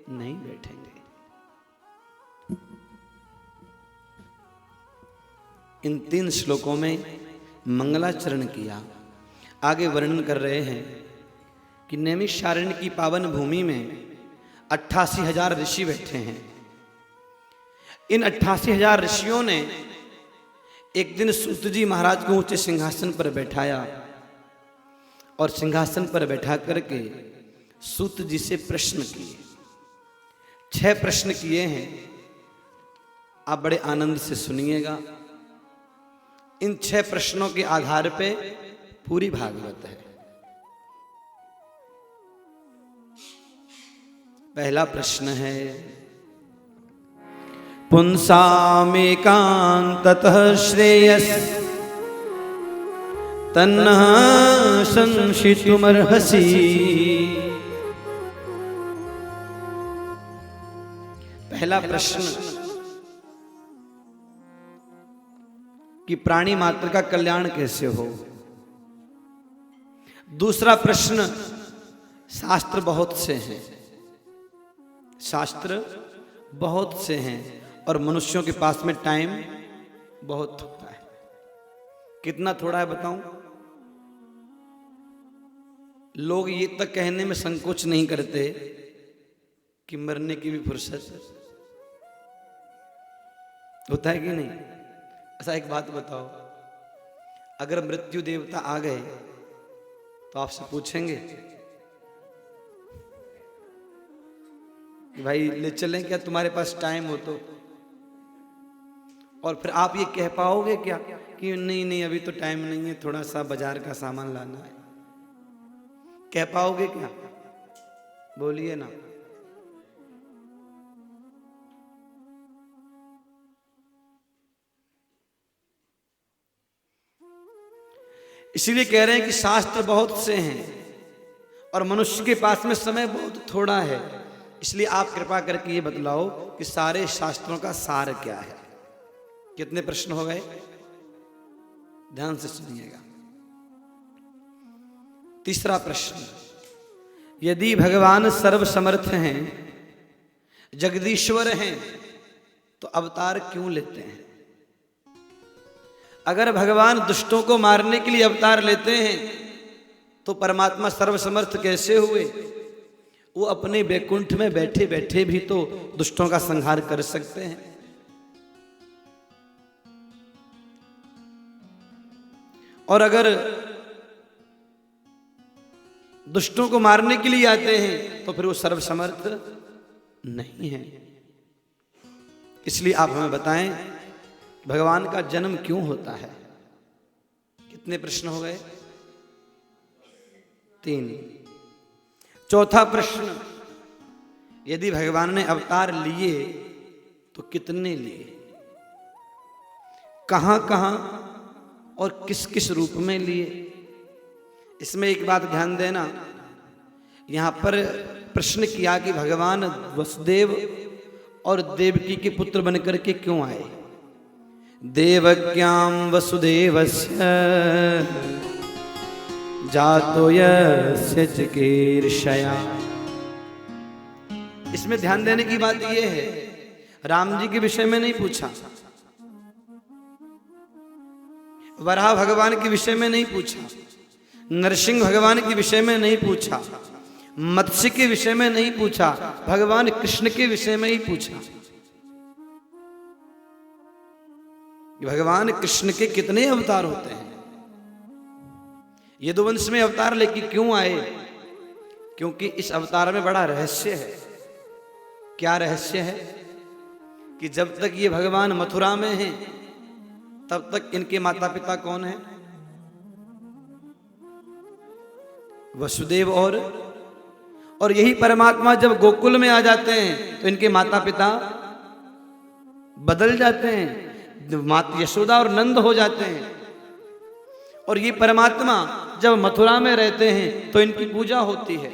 Speaker 1: नहीं बैठेंगे। इन 3 श्लोकों में मंगलाचरण किया। आगे वर्णन कर रहे हैं कि नैमिषारण्य की पावन भूमि में 88,000 ऋषि बैठे हैं। इन 88,000 ऋषियों ने एक दिन सूत जी महाराज को ऊंचे सिंहासन पर बैठाया और सिंहासन पर बैठा करके सूत जी से प्रश्न किए। 6 प्रश्न किए हैं, आप बड़े आनंद से सुनिएगा। इन 6 प्रश्नों के आधार पे पूरी भागवत है। पहला प्रश्न है, पुंसामेकांततः श्रेयस तन्नः संशितुमर्हसि। पहला प्रश्न कि प्राणी मात्र का कल्याण कैसे हो। दूसरा प्रश्न, शास्त्र बहुत से हैं, शास्त्र बहुत से हैं और मनुष्यों के पास में टाइम बहुत थोड़ा है। कितना थोड़ा है बताऊं? लोग ये तक कहने में संकोच नहीं करते कि मरने की भी फुर्सत होता है कि नहीं। ऐसा एक बात बताओ, अगर मृत्यु देवता आ गए तो आपसे पूछेंगे कि भाई ले चलें क्या, तुम्हारे पास टाइम हो तो? और फिर आप ये कह पाओगे क्या कि नहीं नहीं अभी तो टाइम नहीं है, थोड़ा सा बाजार का सामान लाना है? कह पाओगे क्या? बोलिए ना। इसीलिए कह रहे हैं कि शास्त्र बहुत से हैं और मनुष्य के पास में समय बहुत थोड़ा है। इसलिए आप कृपा करके ये बतलाओ कि सारे शास्त्रों का सार क्या है। कितने प्रश्न हो गए? ध्यान से सुनिएगा। तीसरा प्रश्न, यदि भगवान सर्वसमर्थ हैं, जगदीश्वर हैं, तो अवतार क्यों लेते हैं? अगर भगवान दुष्टों को मारने के लिए अवतार लेते हैं तो परमात्मा सर्वसमर्थ कैसे हुए? वो अपने वैकुंठ में बैठे बैठे भी तो दुष्टों का संहार कर सकते हैं। और अगर दुष्टों को मारने के लिए आते हैं तो फिर वो सर्वसमर्थ नहीं है। इसलिए आप हमें बताएं भगवान का जन्म क्यों होता है? कितने प्रश्न हो गए? 3। चौथा प्रश्न, यदि भगवान ने अवतार लिए तो कितने लिए, कहां कहां और किस किस रूप में लिए? इसमें एक बात ध्यान देना, यहां पर प्रश्न किया कि भगवान वसुदेव और देवकी के पुत्र बनकर के क्यों आए। देवक्यां वसुदेवस्य जातो यस्य चिकीर्षया। इसमें ध्यान देने की बात यह है, राम जी के विषय में नहीं पूछा, वराह भगवान के विषय में नहीं पूछा, नरसिंह भगवान के विषय में नहीं पूछा, मत्स्य के विषय में नहीं पूछा, भगवान कृष्ण के विषय में ही पूछा। भगवान कृष्ण के कितने अवतार होते हैं, यदुवंश में अवतार लेके क्यों आए? क्योंकि इस अवतार में बड़ा रहस्य है। क्या रहस्य है? कि जब तक ये भगवान मथुरा में हैं तब तक इनके माता पिता कौन है? वसुदेव और यही परमात्मा जब गोकुल में आ जाते हैं तो इनके माता पिता बदल जाते हैं, माता यशोदा और नंद हो जाते हैं। और ये परमात्मा जब मथुरा में रहते हैं तो इनकी पूजा होती है।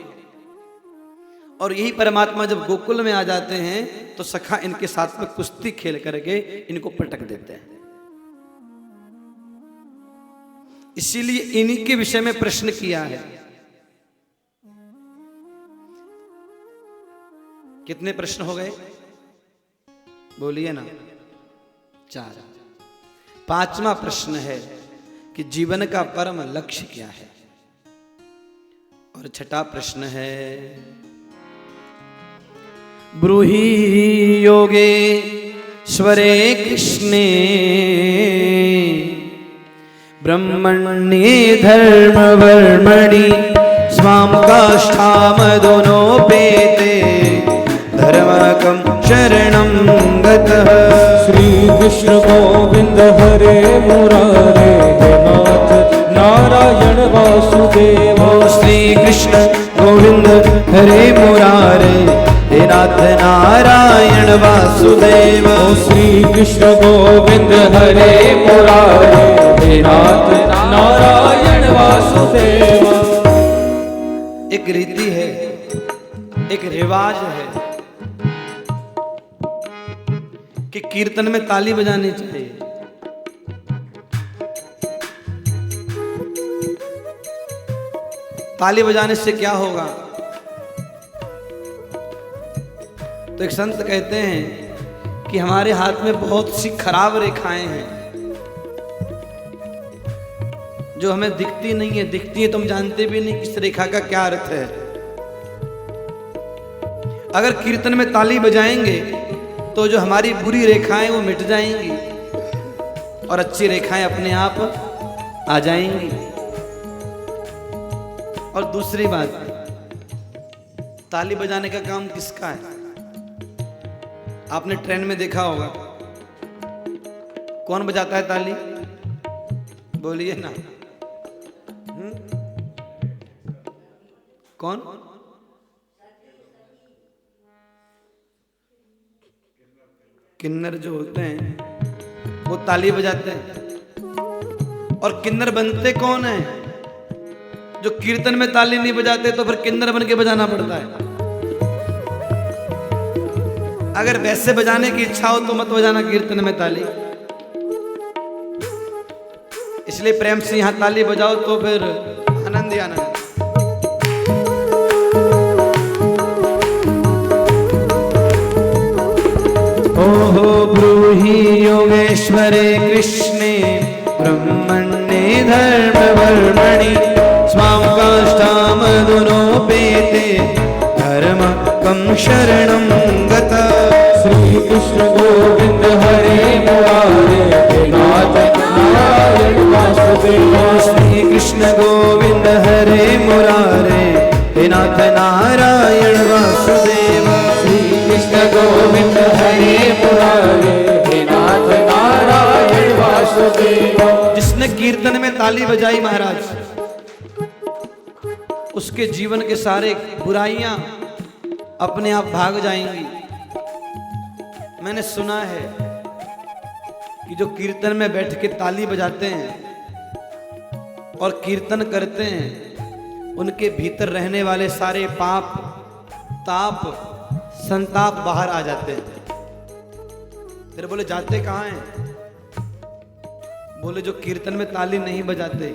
Speaker 1: और यही परमात्मा जब गोकुल में आ जाते हैं तो सखा इनके साथ में कुश्ती खेल करके इनको पटक देते हैं। इसीलिए इन्हीं के विषय में प्रश्न किया है। कितने प्रश्न हो गए? बोलिए ना। 4। 5वां प्रश्न है कि जीवन का परम लक्ष्य क्या है। और 6ठा प्रश्न है ब्रूहि योगेश्वरे कृष्णे ब्रह्मण्ये धर्मवर्मणि स्वां काष्ठामधुनोपेते धर्मकं शरणं गतः।
Speaker 2: श्री कृष्ण गोविंद हरे मुरारे हे नाथ नारायण वासुदेव।
Speaker 1: श्री कृष्ण गोविंद हरे मुरारे हे नाथ नारायण वासुदेव।
Speaker 2: श्री कृष्ण गोविंद हरे मुरारे हे नाथ नारायण वासुदेव।
Speaker 1: एक रीति है, एक रिवाज है कि कीर्तन में ताली बजानी चाहिए। ताली बजाने से क्या होगा? तो एक संत कहते हैं कि हमारे हाथ में बहुत सी खराब रेखाएं हैं जो हमें दिखती नहीं है, दिखती है तो हम जानते भी नहीं किस रेखा का क्या अर्थ है। अगर कीर्तन में ताली बजाएंगे तो जो हमारी बुरी रेखाएं वो मिट जाएंगी और अच्छी रेखाएं अपने आप आ जाएंगी। और दूसरी बात, ताली बजाने का काम किसका है? आपने ट्रेन में देखा होगा कौन बजाता है ताली? बोलिए ना। कौन? किन्नर जो होते हैं वो ताली बजाते हैं। और किन्नर बनते कौन है? जो कीर्तन में ताली नहीं बजाते तो फिर किन्नर बन के बजाना पड़ता है। अगर वैसे बजाने की इच्छा हो तो मत बजाना कीर्तन में ताली। इसलिए प्रेम से यहां ताली बजाओ तो फिर आनंद ही आनंद। ओहो ब्रूहि योगेश्वरे कृष्णे ब्रह्मण्ये धर्मवर्मणि स्वां काष्ठामधुनोपेते धर्मकं शरणं गतः।
Speaker 2: श्री कृष्ण गोविंद हरे मुरारे हे नाथ नारायण वासुदेव।
Speaker 1: श्री कृष्ण गोविंद हरे मुरारे हे नाथ नारायण वासुदेव।
Speaker 2: श्री कृष्ण गोविंद हरे मुरारे हे नाथ नारायण वासुदेव।
Speaker 1: जिसने कीर्तन में ताली बजाई महाराज, उसके जीवन के सारे बुराइयां अपने आप भाग जाएंगी। मैंने सुना है कि जो कीर्तन में बैठ के ताली बजाते हैं और कीर्तन करते हैं उनके भीतर रहने वाले सारे पाप ताप संताप बाहर आ जाते हैं। फिर बोले जाते कहाँ हैं? बोले जो कीर्तन में ताली नहीं बजाते,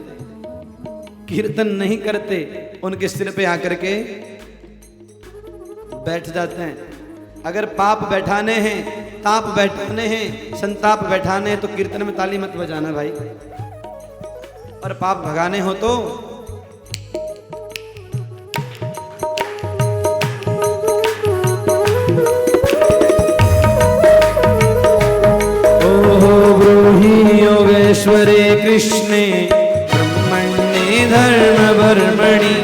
Speaker 1: कीर्तन नहीं करते, उनके सिर पे आकर के बैठ जाते हैं। अगर पाप बैठाने हैं, ताप बैठाने हैं, संताप बैठाने हैं तो कीर्तन में ताली मत बजाना भाई। और पाप भगाने हो तो ओहो ब्रूहि योगेश्वरे कृष्णे ब्रह्मण्ये धर्मवर्मणि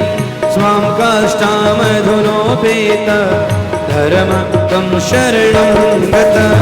Speaker 1: स्वां काष्ठामधुनोपेत धर्मकं शरणं गतः।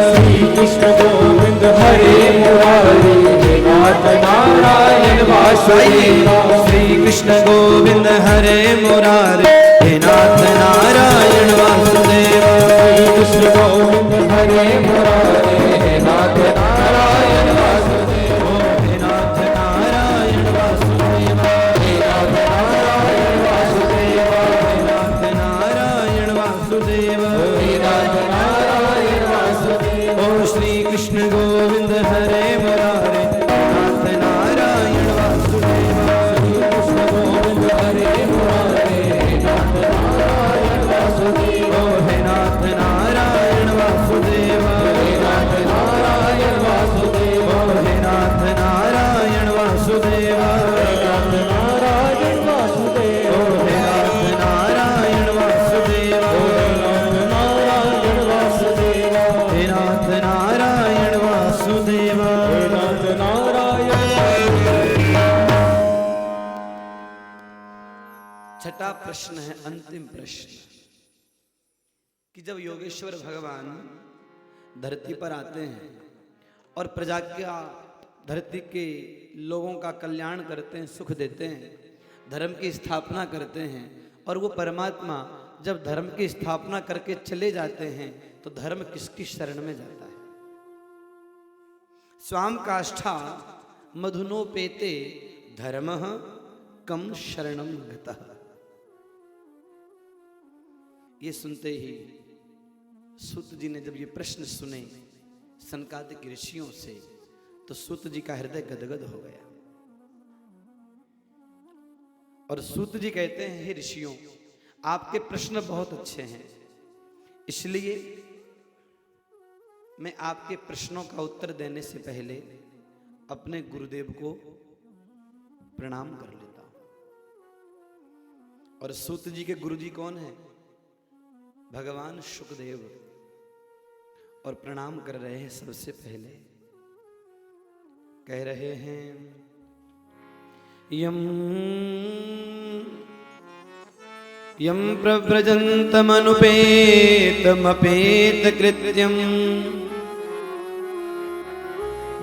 Speaker 2: श्री कृष्ण गोविंद हरे मुरारे हे नाथ नाथ नारायण वासुदेव।
Speaker 1: श्री कृष्ण गोविंद हरे मुरारे हे नाथ नारायण वासुदेव।
Speaker 2: श्री कृष्ण गोविंद हरे मुरारे हे नाथ नारायण वासुदेव।
Speaker 1: हे नाथ नारायण वासुदेव।
Speaker 2: हे नाथ नारायण वासुदेव।
Speaker 1: हे नाथ नारायण वासुदेव।
Speaker 2: हे नाथ नारायण वासुदेव।
Speaker 1: ओ श्री कृष्ण गोविंद हरे मुरारे नाथ नारायण वासुदेव।
Speaker 2: श्री कृष्ण गोविंद हरे मुरारे हे नाथ नारायण वासुदेव।
Speaker 1: हे नाथ नारायण वासुदेव।
Speaker 2: हे नाथ नारायण वासुदेव।
Speaker 1: हे नाथ नारायण वासुदेव।
Speaker 2: हे नाथ नारायण वासुदेव।
Speaker 1: हे नाथ नारायण वासुदेव।
Speaker 2: नारायण वासुदेव।
Speaker 1: हे नाथ नारायण वासुदेव।
Speaker 2: हे नाथ नारायण।
Speaker 1: छठा प्रश्न है अंतिम प्रश्न कि जब योगेश्वर भगवान धरती पर आते हैं और प्रजा का धरती के लोगों का कल्याण करते हैं, सुख देते हैं, धर्म की स्थापना करते हैं, और वो परमात्मा जब धर्म की स्थापना करके चले जाते हैं तो धर्म किसकी शरण में जाता है? स्वाम काष्ठा मधुनोपेते धर्मः कम शरणम गतः। ये सुनते ही सूत जी ने जब ये प्रश्न सुने सनकादिक ऋषियों से तो सूत जी का हृदय गदगद हो गया और सूत जी कहते हैं, हे ऋषियों, आपके प्रश्न बहुत अच्छे हैं, इसलिए मैं आपके प्रश्नों का उत्तर देने से पहले अपने गुरुदेव को प्रणाम कर लेता हूं। और सूत जी के गुरुजी कौन है? भगवान शुकदेव। और प्रणाम कर रहे हैं सबसे पहले, कह रहे हैं, यम यम प्रव्रजन्तमनुपेतमपेत कृत्यम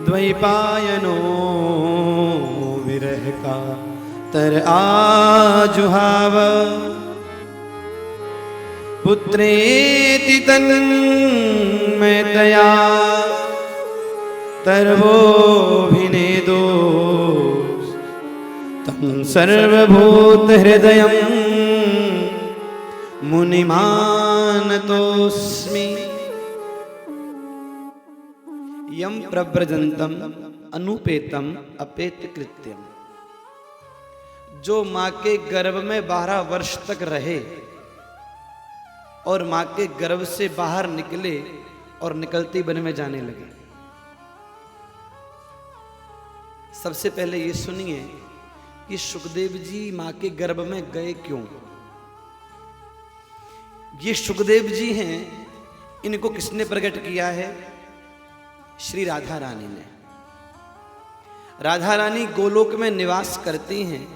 Speaker 1: द्वैपायनो विरह का तर आजुहाव पुत्रेति तन्मयतया तरवोऽभिनेदो तं सर्वभूत हृदयं मुनिमानतोऽस्मि। यम प्रव्रजन्तम अनुपेतम अपेत कृत्यम, जो मां के गर्भ में 12 वर्ष तक रहे और मां के गर्भ से बाहर निकले और निकलती वन में जाने लगे। सबसे पहले ये सुनिए कि सुखदेव जी मां के गर्भ में गए क्यों। ये सुखदेव जी हैं, इनको किसने प्रकट किया है? श्री राधा रानी ने। राधा रानी गोलोक में निवास करती हैं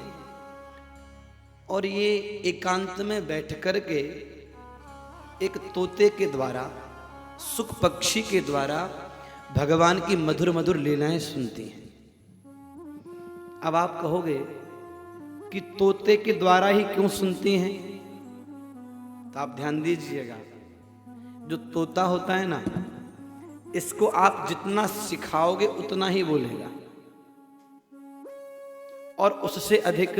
Speaker 1: और ये एकांत में बैठ कर के एक तोते के द्वारा, सुख पक्षी के द्वारा भगवान की मधुर मधुर लीलाएं सुनती हैं। अब आप कहोगे कि तोते के द्वारा ही क्यों सुनती हैं? तो आप ध्यान दीजिएगा, जो तोता होता है ना, इसको आप जितना सिखाओगे उतना ही बोलेगा और उससे अधिक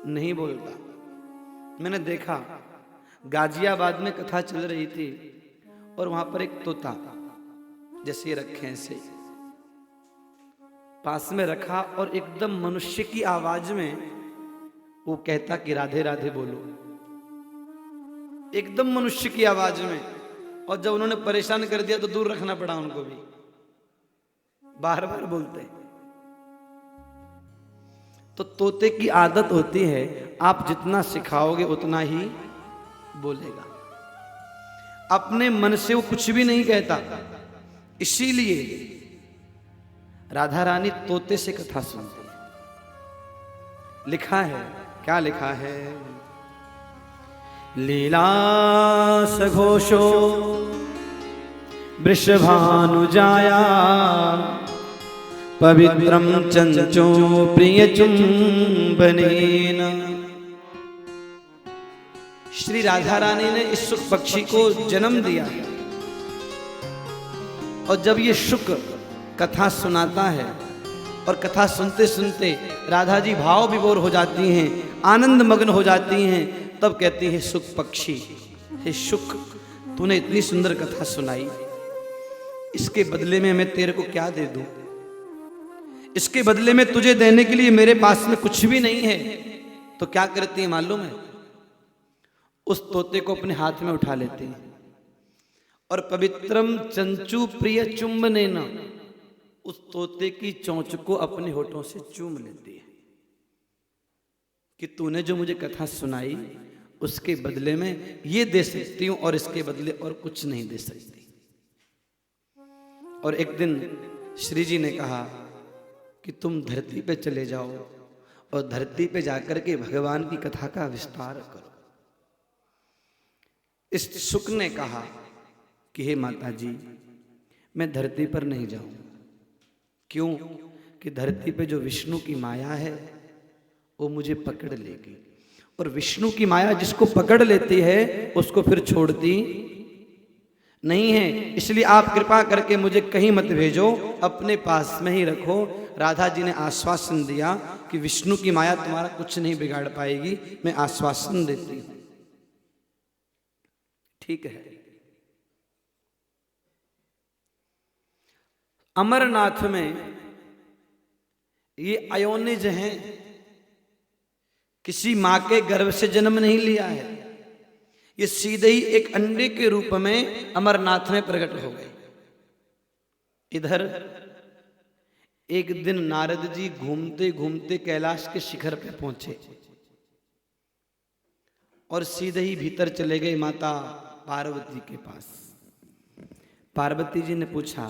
Speaker 1: नहीं बोलता। मैंने देखा गाजियाबाद में कथा चल रही थी और वहां पर एक तोता जैसे रखे ऐसे पास में रखा और एकदम मनुष्य की आवाज में वो कहता कि राधे राधे बोलो, एकदम मनुष्य की आवाज में। और जब उन्होंने परेशान कर दिया तो दूर रखना पड़ा उनको भी, बार बार बोलते। तो तोते की आदत होती है, आप जितना सिखाओगे उतना ही बोलेगा, अपने मन से वो कुछ भी नहीं कहता। इसीलिए राधा रानी तोते से कथा सुनती है। लिखा है, क्या लिखा है? लीला सघोषो वृषभानुजाया पवित्रम चंचो प्रिय चुंबनेन। श्री राधा रानी ने इस शुक पक्षी को जन्म दिया और जब ये शुक कथा सुनाता है और कथा सुनते सुनते राधा जी भाव विभोर हो जाती हैं, आनंद मग्न हो जाती हैं, तब कहती है शुक पक्षी, हे शुक तूने इतनी सुंदर कथा सुनाई, इसके बदले में मैं तेरे को क्या दे दूं? इसके बदले में तुझे देने के लिए मेरे पास में कुछ भी नहीं है। तो क्या करती है मालूम है? उस तोते को अपने हाथ में उठा लेती है और पवित्रम चंचू प्रिय चुंबनेन, उस तोते की चोंच को अपने होठों से चूम लेती है कि तूने जो मुझे कथा सुनाई उसके बदले में ये दे सकती हूं और इसके बदले और कुछ नहीं दे सकती। और एक दिन श्री जी ने कहा कि तुम धरती पे चले जाओ और धरती पे जाकर के भगवान की कथा का विस्तार करो। इस शुक ने कहा कि हे माता जी, मैं धरती पर नहीं जाऊं। क्यों? कि धरती पे जो विष्णु की माया है वो मुझे पकड़ लेगी, और विष्णु की माया जिसको पकड़ लेती है उसको फिर छोड़ती नहीं है। इसलिए आप कृपा करके मुझे कहीं मत भेजो, अपने पास में ही रखो। राधा जी ने आश्वासन दिया कि विष्णु की माया तुम्हारा कुछ नहीं बिगाड़ पाएगी, मैं आश्वासन देती हूं। ठीक है। अमरनाथ में ये अयोनिज हैं, किसी मां के गर्भ से जन्म नहीं लिया है, ये सीधे ही एक अंडे के रूप में अमरनाथ में प्रकट हो गए। इधर एक दिन नारद जी घूमते घूमते कैलाश के शिखर पे पहुंचे और सीधे ही भीतर चले गए माता पार्वती के पास। पार्वती जी ने पूछा,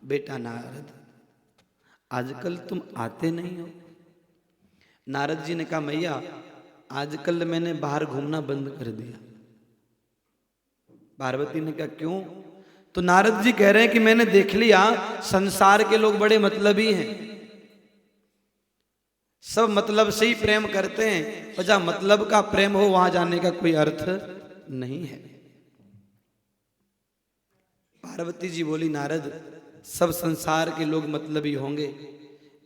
Speaker 1: बेटा नारद, आजकल तुम आते नहीं हो। नारद जी ने कहा, मैया आजकल मैंने बाहर घूमना बंद कर दिया। पार्वती ने कहा, क्यों? तो नारद जी कह रहे हैं कि मैंने देख लिया संसार के लोग बड़े मतलबी हैं, सब मतलब से ही प्रेम करते हैं, और जहां मतलब का प्रेम हो वहां जाने का कोई अर्थ नहीं है। पार्वती जी बोली, नारद सब संसार के लोग मतलबी होंगे,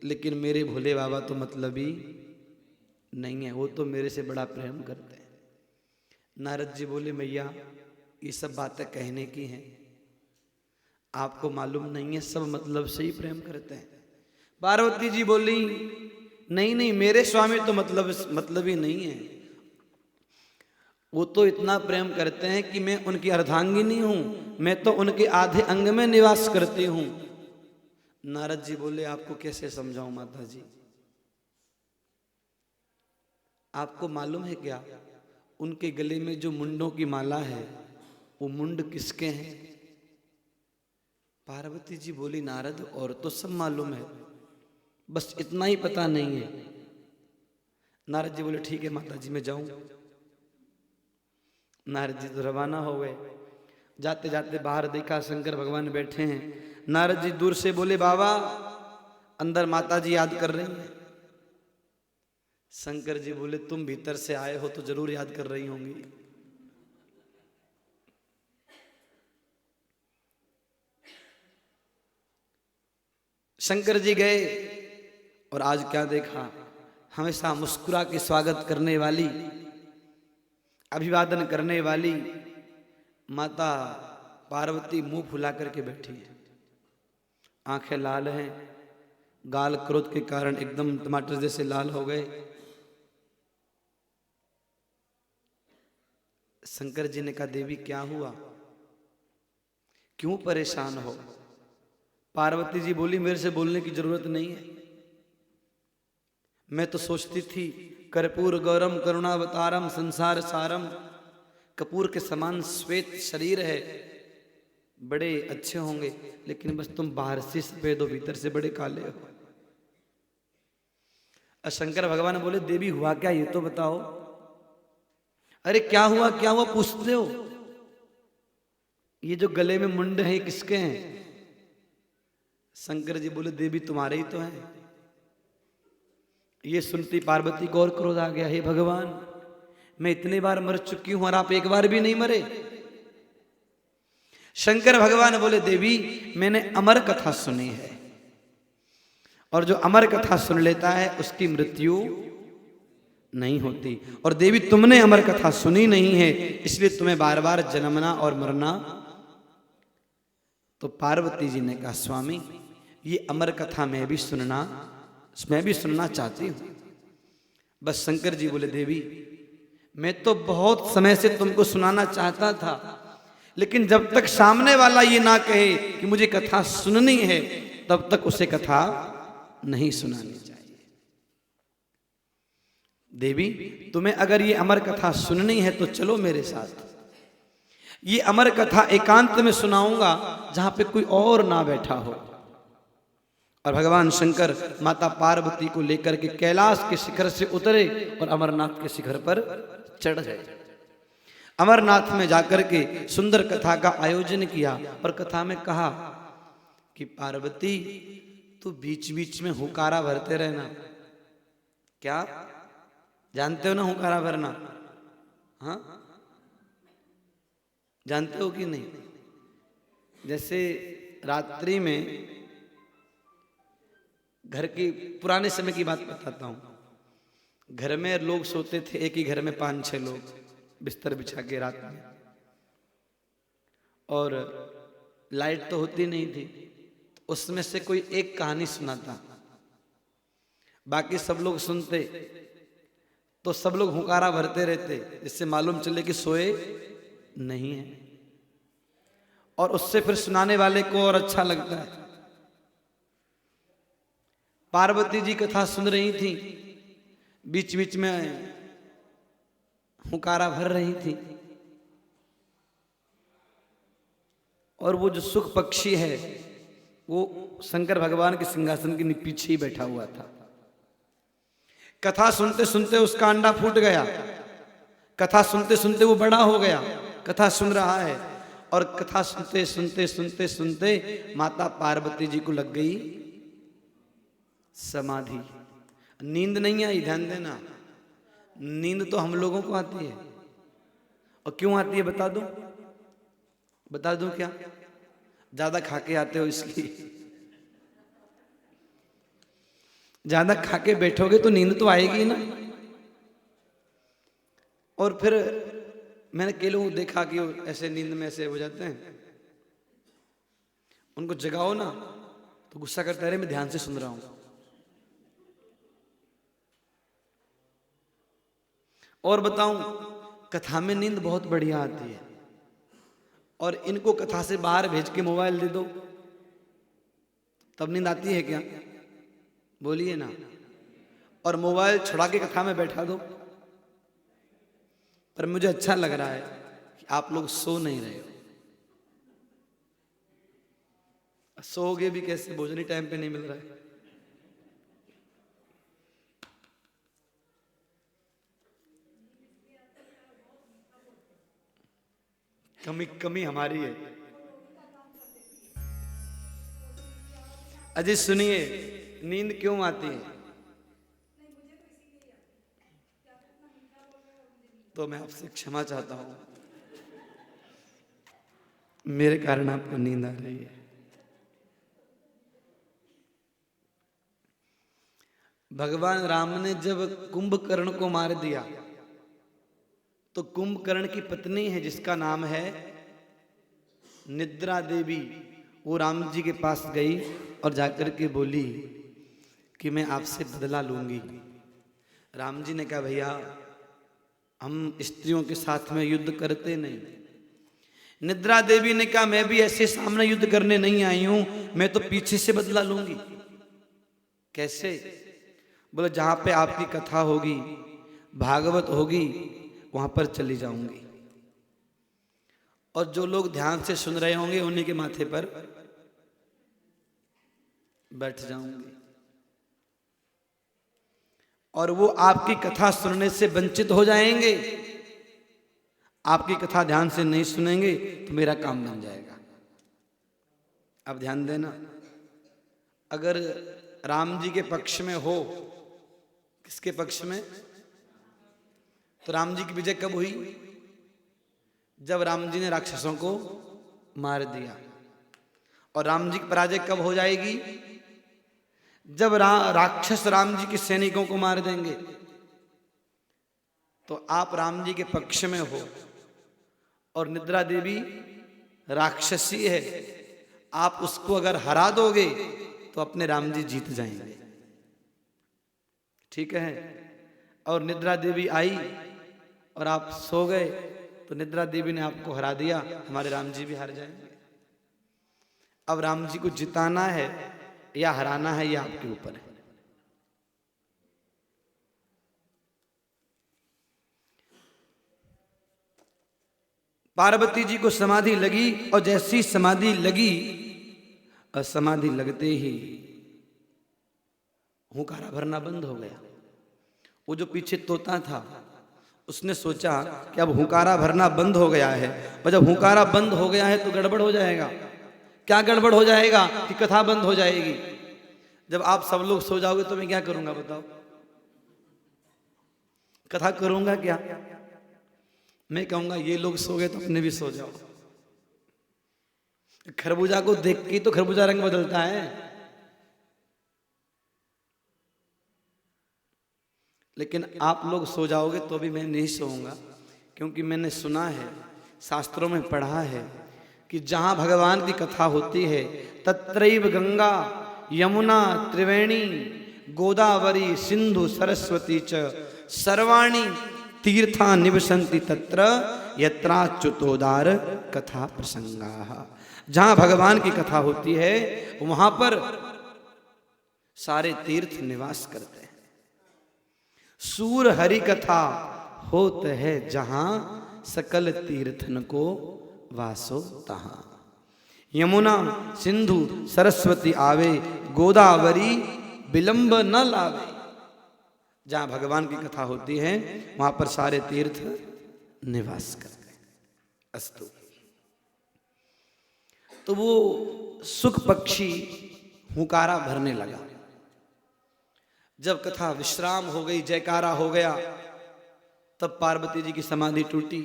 Speaker 1: लेकिन मेरे भोले बाबा तो मतलबी नहीं है, वो तो मेरे से बड़ा प्रेम करते हैं। नारद जी बोले, मैया ये सब बातें कहने की हैं, आपको मालूम नहीं है सब मतलब से ही प्रेम करते हैं। पार्वती जी बोली, नहीं नहीं, मेरे स्वामी तो मतलबी नहीं है, वो तो इतना प्रेम करते हैं कि मैं उनकी अर्धांगिनी हूं, मैं तो उनके आधे अंग में निवास करती हूं। नारद जी बोले, आपको कैसे समझाऊं माता जी, आपको मालूम है क्या उनके गले में जो मुंडों की माला है वो मुंड किसके हैं? पार्वती जी बोली, नारद और तो सब मालूम है, बस इतना ही पता नहीं है। नारद जी बोले, ठीक है माता जी, मैं जाऊं। नारद जी तो रवाना हो गए। जाते जाते बाहर देखा शंकर भगवान बैठे हैं। नारद जी दूर से बोले, बाबा अंदर माता जी याद कर रही हैं। शंकर जी बोले, तुम भीतर से आए हो तो जरूर याद कर रही होंगी। शंकर जी गए और आज क्या देखा, हमेशा मुस्कुरा के स्वागत करने वाली, अभिवादन करने वाली माता पार्वती मुंह फुला करके बैठी है। आंखें लाल हैं, गाल क्रोध के कारण एकदम टमाटर जैसे लाल हो गए। शंकर जी ने कहा, देवी क्या हुआ, क्यों परेशान हो? पार्वती जी बोली, मेरे से बोलने की जरूरत नहीं है, मैं तो सोचती थी कर्पूर गौरम करुणावतारम संसार सारम, कपूर के समान श्वेत शरीर है, बड़े अच्छे होंगे, लेकिन बस तुम बाहर से सफेद हो, भीतर से बड़े काले हो। शंकर भगवान बोले, देवी हुआ क्या ये तो बताओ। अरे क्या हुआ पूछते हो? ये जो गले में मुंड है किसके हैं? शंकर जी बोले देवी तुम्हारे ही तो हैं। ये सुनती पार्वती को और क्रोध आ गया, हे भगवान मैं इतने बार मर चुकी हूं और आप एक बार भी नहीं मरे। शंकर भगवान बोले देवी मैंने अमर कथा सुनी है और जो अमर कथा सुन लेता है उसकी मृत्यु नहीं होती, और देवी तुमने अमर कथा सुनी नहीं है इसलिए तुम्हें बार बार जन्मना और मरना। तो पार्वती जी ने कहा स्वामी ये अमर कथा मैं भी सुनना चाहती हूं। बस शंकर जी बोले देवी मैं तो बहुत समय से तुमको सुनाना चाहता था, लेकिन जब तक सामने वाला ये ना कहे कि मुझे कथा सुननी है तब तक उसे कथा नहीं सुनानी चाहिए। देवी तुम्हें अगर ये अमर कथा सुननी है तो चलो मेरे साथ। ये अमर कथा एकांत में सुनाऊंगा जहां पे कोई और ना बैठा हो। और भगवान शंकर माता पार्वती को लेकर के कैलाश के शिखर से उतरे और अमरनाथ के शिखर पर चढ़ गए। अमरनाथ में जाकर के सुंदर कथा का आयोजन किया और कथा में कहा कि पार्वती तू बीच बीच में हुकारा भरते रहना। क्या जानते हो ना हुकारा भरना? हाँ जानते हो कि नहीं? जैसे रात्रि में घर की पुराने समय की बात बताता हूं। घर में लोग सोते थे, एक ही घर में 5-6 लोग बिस्तर बिछा के रात में, और लाइट तो होती नहीं थी। तो उसमें से कोई एक कहानी सुनाता, बाकी सब लोग सुनते, तो सब लोग हुकारा भरते रहते जिससे मालूम चले कि सोए नहीं है, और उससे फिर सुनाने वाले को और अच्छा लगता है। पार्वती जी कथा सुन रही थी, बीच बीच में हुकारा भर रही थी, और वो जो सुख पक्षी है वो शंकर भगवान के सिंहासन के पीछे ही बैठा हुआ था। कथा सुनते सुनते उसका अंडा फूट गया, कथा सुनते सुनते वो बड़ा हो गया, कथा सुन रहा है, और कथा सुनते सुनते सुनते सुनते माता पार्वती जी को लग गई समाधि। नींद नहीं आई, ध्यान देना, नींद तो हम लोगों को आती है। और क्यों आती है बता दूं क्या? ज्यादा खा के आते हो इसलिए। ज्यादा खा के बैठोगे तो नींद तो आएगी ना। और फिर मैंने कई लोग देखा कि ऐसे नींद में ऐसे हो जाते हैं, उनको जगाओ ना तो गुस्सा करता है, मैं ध्यान से सुन रहा हूं। और बताऊं, कथा में नींद बहुत बढ़िया आती है, और इनको कथा से बाहर भेज के मोबाइल दे दो तब नींद आती है क्या? बोलिए ना। और मोबाइल छुड़ा के कथा में बैठा दो। पर मुझे अच्छा लग रहा है कि आप लोग सो नहीं रहे हो। सोओगे भी कैसे? भोजन ही टाइम पे नहीं मिल रहा है। कमी हमारी है। अजय सुनिए, नींद क्यों आती है? तो मैं आपसे क्षमा चाहता हूं, मेरे कारण आपको नींद आ रही है। भगवान राम ने जब कुंभकर्ण को मार दिया तो कुंभकर्ण की पत्नी है जिसका नाम है निद्रा देवी, वो राम जी के पास गई और जाकर के बोली कि मैं आपसे बदला लूंगी। राम जी ने कहा भैया हम स्त्रियों के साथ में युद्ध करते नहीं। निद्रा देवी ने कहा मैं भी ऐसे सामने युद्ध करने नहीं आई हूं, मैं तो पीछे से बदला लूंगी। कैसे? बोले जहां पे आपकी कथा होगी, भागवत होगी, वहां पर चली जाऊंगी, और जो लोग ध्यान से सुन रहे होंगे उन्हीं के माथे पर बैठ जाऊंगी, और वो आपकी कथा सुनने से वंचित हो जाएंगे। आपकी कथा ध्यान से नहीं सुनेंगे तो मेरा काम बन जाएगा। अब ध्यान देना, अगर राम जी के पक्ष में हो, किसके पक्ष में? तो राम जी की विजय कब हुई? जब राम जी ने राक्षसों को मार दिया। और राम जी की पराजय कब हो जाएगी? जब राक्षस राम जी के सैनिकों को मार देंगे। तो आप राम जी के पक्ष में हो और निद्रा देवी राक्षसी है, आप उसको अगर हरा दोगे तो अपने राम जी जीत जाएंगे। ठीक है? और निद्रा देवी आई और आप सो गए तो निद्रा देवी ने आपको हरा दिया, हमारे राम जी भी हार जाएंगे। अब राम जी को जिताना है या हराना है, ये आपके ऊपर है। पार्वती जी को समाधि लगी और जैसी समाधि लगी, समाधि लगते ही हुंकारा भरना बंद हो गया। वो जो पीछे तोता था उसने सोचा कि अब हुंकारा भरना बंद हो गया है, और जब हुंकारा बंद हो गया है तो गड़बड़ हो जाएगा। क्या गड़बड़ हो जाएगा? कि कथा बंद हो जाएगी। जब आप सब लोग सो जाओगे तो मैं क्या करूंगा बताओ? कथा करूंगा क्या? मैं कहूंगा ये लोग सो गए तो अपने भी सो जाओ। खरबूजा को देख के तो खरबूजा रंग बदलता है। लेकिन आप लोग सो जाओगे तो भी मैं नहीं सोऊंगा, क्योंकि मैंने सुना है, शास्त्रों में पढ़ा है कि जहां भगवान की कथा होती है तत्रैव गंगा यमुना त्रिवेणी गोदावरी सिंधु सरस्वती च सर्वाणी तीर्था निवसन्ति तत्र यत्राच्युतोदार कथा प्रसंगाः। जहां भगवान की कथा होती है वहां पर सारे तीर्थ निवास करते हैं। सूर हरि कथा होत है जहां सकल तीर्थन को वासो तहां। यमुना सिंधु सरस्वती आवे गोदावरी विलंब न लावे। जहां भगवान की कथा होती है वहां पर सारे तीर्थ निवास करते हैं। अस्तु। तो वो सुख पक्षी हुंकारा भरने लगा। जब कथा विश्राम हो गई, जयकारा हो गया, तब पार्वती जी की समाधि टूटी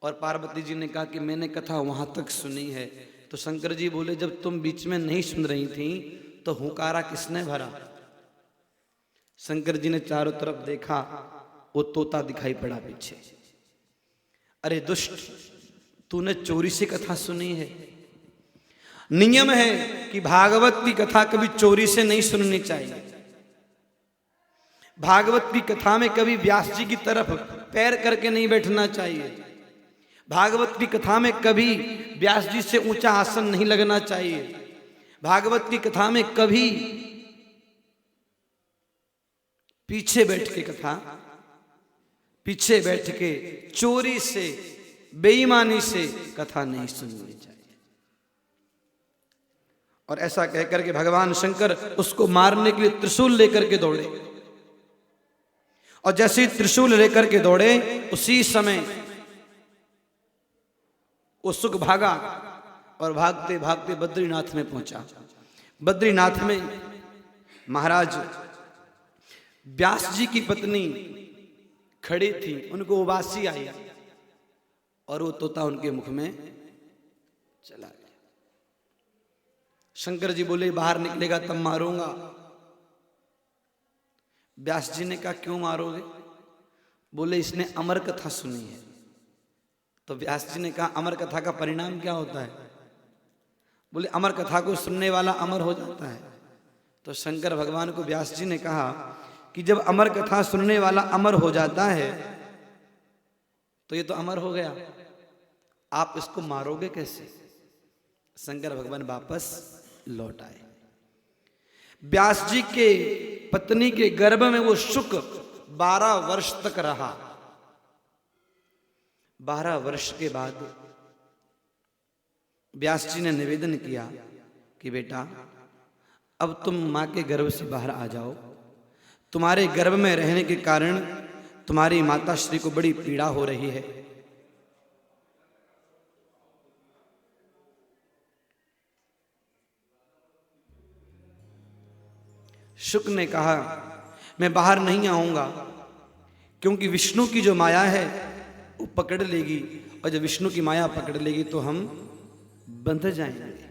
Speaker 1: और पार्वती जी ने कहा कि मैंने कथा वहां तक सुनी है। तो शंकर जी बोले जब तुम बीच में नहीं सुन रही थी तो हुंकारा किसने भरा? शंकर जी ने चारों तरफ देखा, वो तोता दिखाई पड़ा पीछे। अरे दुष्ट, तूने चोरी से कथा सुनी है। नियम है कि भागवत की कथा कभी चोरी से नहीं सुननी चाहिए। भागवत की कथा में कभी व्यास जी की तरफ पैर करके नहीं बैठना चाहिए। भागवत की कथा में कभी व्यास जी से ऊंचा आसन नहीं लगना चाहिए। भागवत की कथा में कभी पीछे बैठ के कथा, पीछे बैठ के चोरी से बेईमानी से कथा नहीं सुननी चाहिए। और ऐसा कहकर के भगवान शंकर उसको मारने के लिए त्रिशूल लेकर के दौड़े। और जैसे ही त्रिशूल लेकर के दौड़े उसी समय वो सुख भागा और भागते भागते बद्रीनाथ में पहुंचा। बद्रीनाथ में महाराज व्यास जी की पत्नी खड़ी थी, उनको उबासी आई और वो तोता उनके मुख में चला गया। शंकर जी बोले बाहर निकलेगा तब मारूंगा। व्यास जी ने कहा क्यों मारोगे? बोले इसने अमर कथा सुनी है। तो व्यास जी ने कहा अमर कथा का परिणाम क्या होता है? बोले अमर कथा को सुनने वाला अमर हो जाता है। तो शंकर भगवान को व्यास जी ने कहा कि जब अमर कथा सुनने वाला अमर हो जाता है तो ये तो अमर हो गया, आप इसको मारोगे कैसे? शंकर भगवान वापस लौट आए। व्यास जी के पत्नी के गर्भ में वो शुक 12 वर्ष तक रहा। 12 वर्ष के बाद व्यास जी ने निवेदन किया कि बेटा अब तुम मां के गर्भ से बाहर आ जाओ। तुम्हारे गर्भ में रहने के कारण तुम्हारी माता श्री को बड़ी पीड़ा हो रही है। शुक ने कहा मैं बाहर नहीं आऊंगा, क्योंकि विष्णु की जो माया है वो पकड़ लेगी, और जब विष्णु की माया पकड़ लेगी तो हम बंध जाएंगे।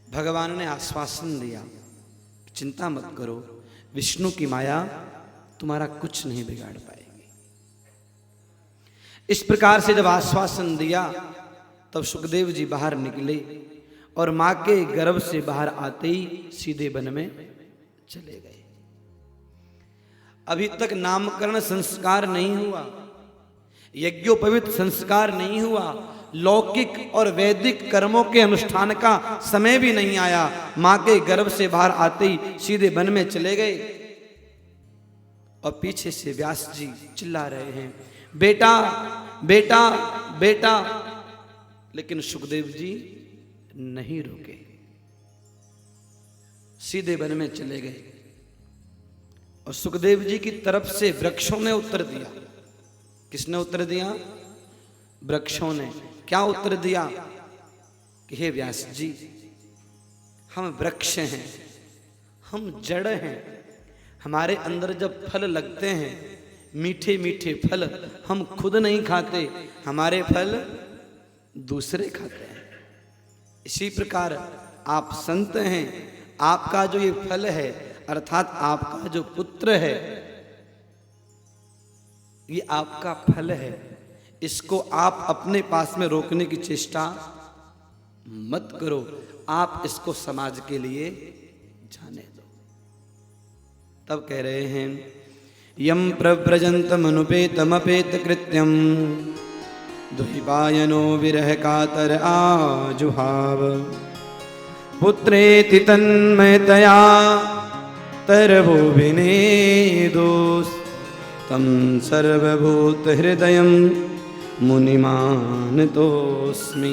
Speaker 1: भगवान ने आश्वासन दिया, चिंता मत करो, विष्णु की माया तुम्हारा कुछ नहीं बिगाड़ पाएगी। इस प्रकार से जब आश्वासन दिया तब सुखदेव जी बाहर निकले और मां के गर्भ से बाहर आते ही सीधे वन में चले गए। अभी तक नामकरण संस्कार नहीं हुआ, यज्ञोपवीत संस्कार नहीं हुआ, लौकिक और वैदिक कर्मों के अनुष्ठान का समय भी नहीं आया। मां के गर्भ से बाहर आते ही सीधे वन में चले गए और पीछे से व्यास जी चिल्ला रहे हैं, बेटा बेटा बेटा। लेकिन सुखदेव जी नहीं रुके, सीधे वन में चले गए। और सुखदेव जी की तरफ से वृक्षों ने उत्तर दिया। किसने उत्तर दिया? वृक्षों ने। क्या उत्तर दिया? कि हे व्यास जी, हम वृक्ष हैं, हम जड़ हैं, हमारे अंदर जब फल लगते हैं, मीठे मीठे फल, हम खुद नहीं खाते, हमारे फल दूसरे खाते हैं। इसी प्रकार आप संत हैं, आपका जो ये फल है अर्थात आपका जो पुत्र है ये आपका फल है, इसको आप अपने पास में रोकने की चेष्टा मत करो, आप इसको समाज के लिए जाने दो। तब कह रहे हैं, यम प्रव्रजन्तमनुपेतमपेत कृत्यम द्वैपायनो विरह कातर आजुहाव पुत्रेति तन्मयतया तरवो विनेदोस् तम सर्वभूत हृदयम मुनिमान तोस्मि।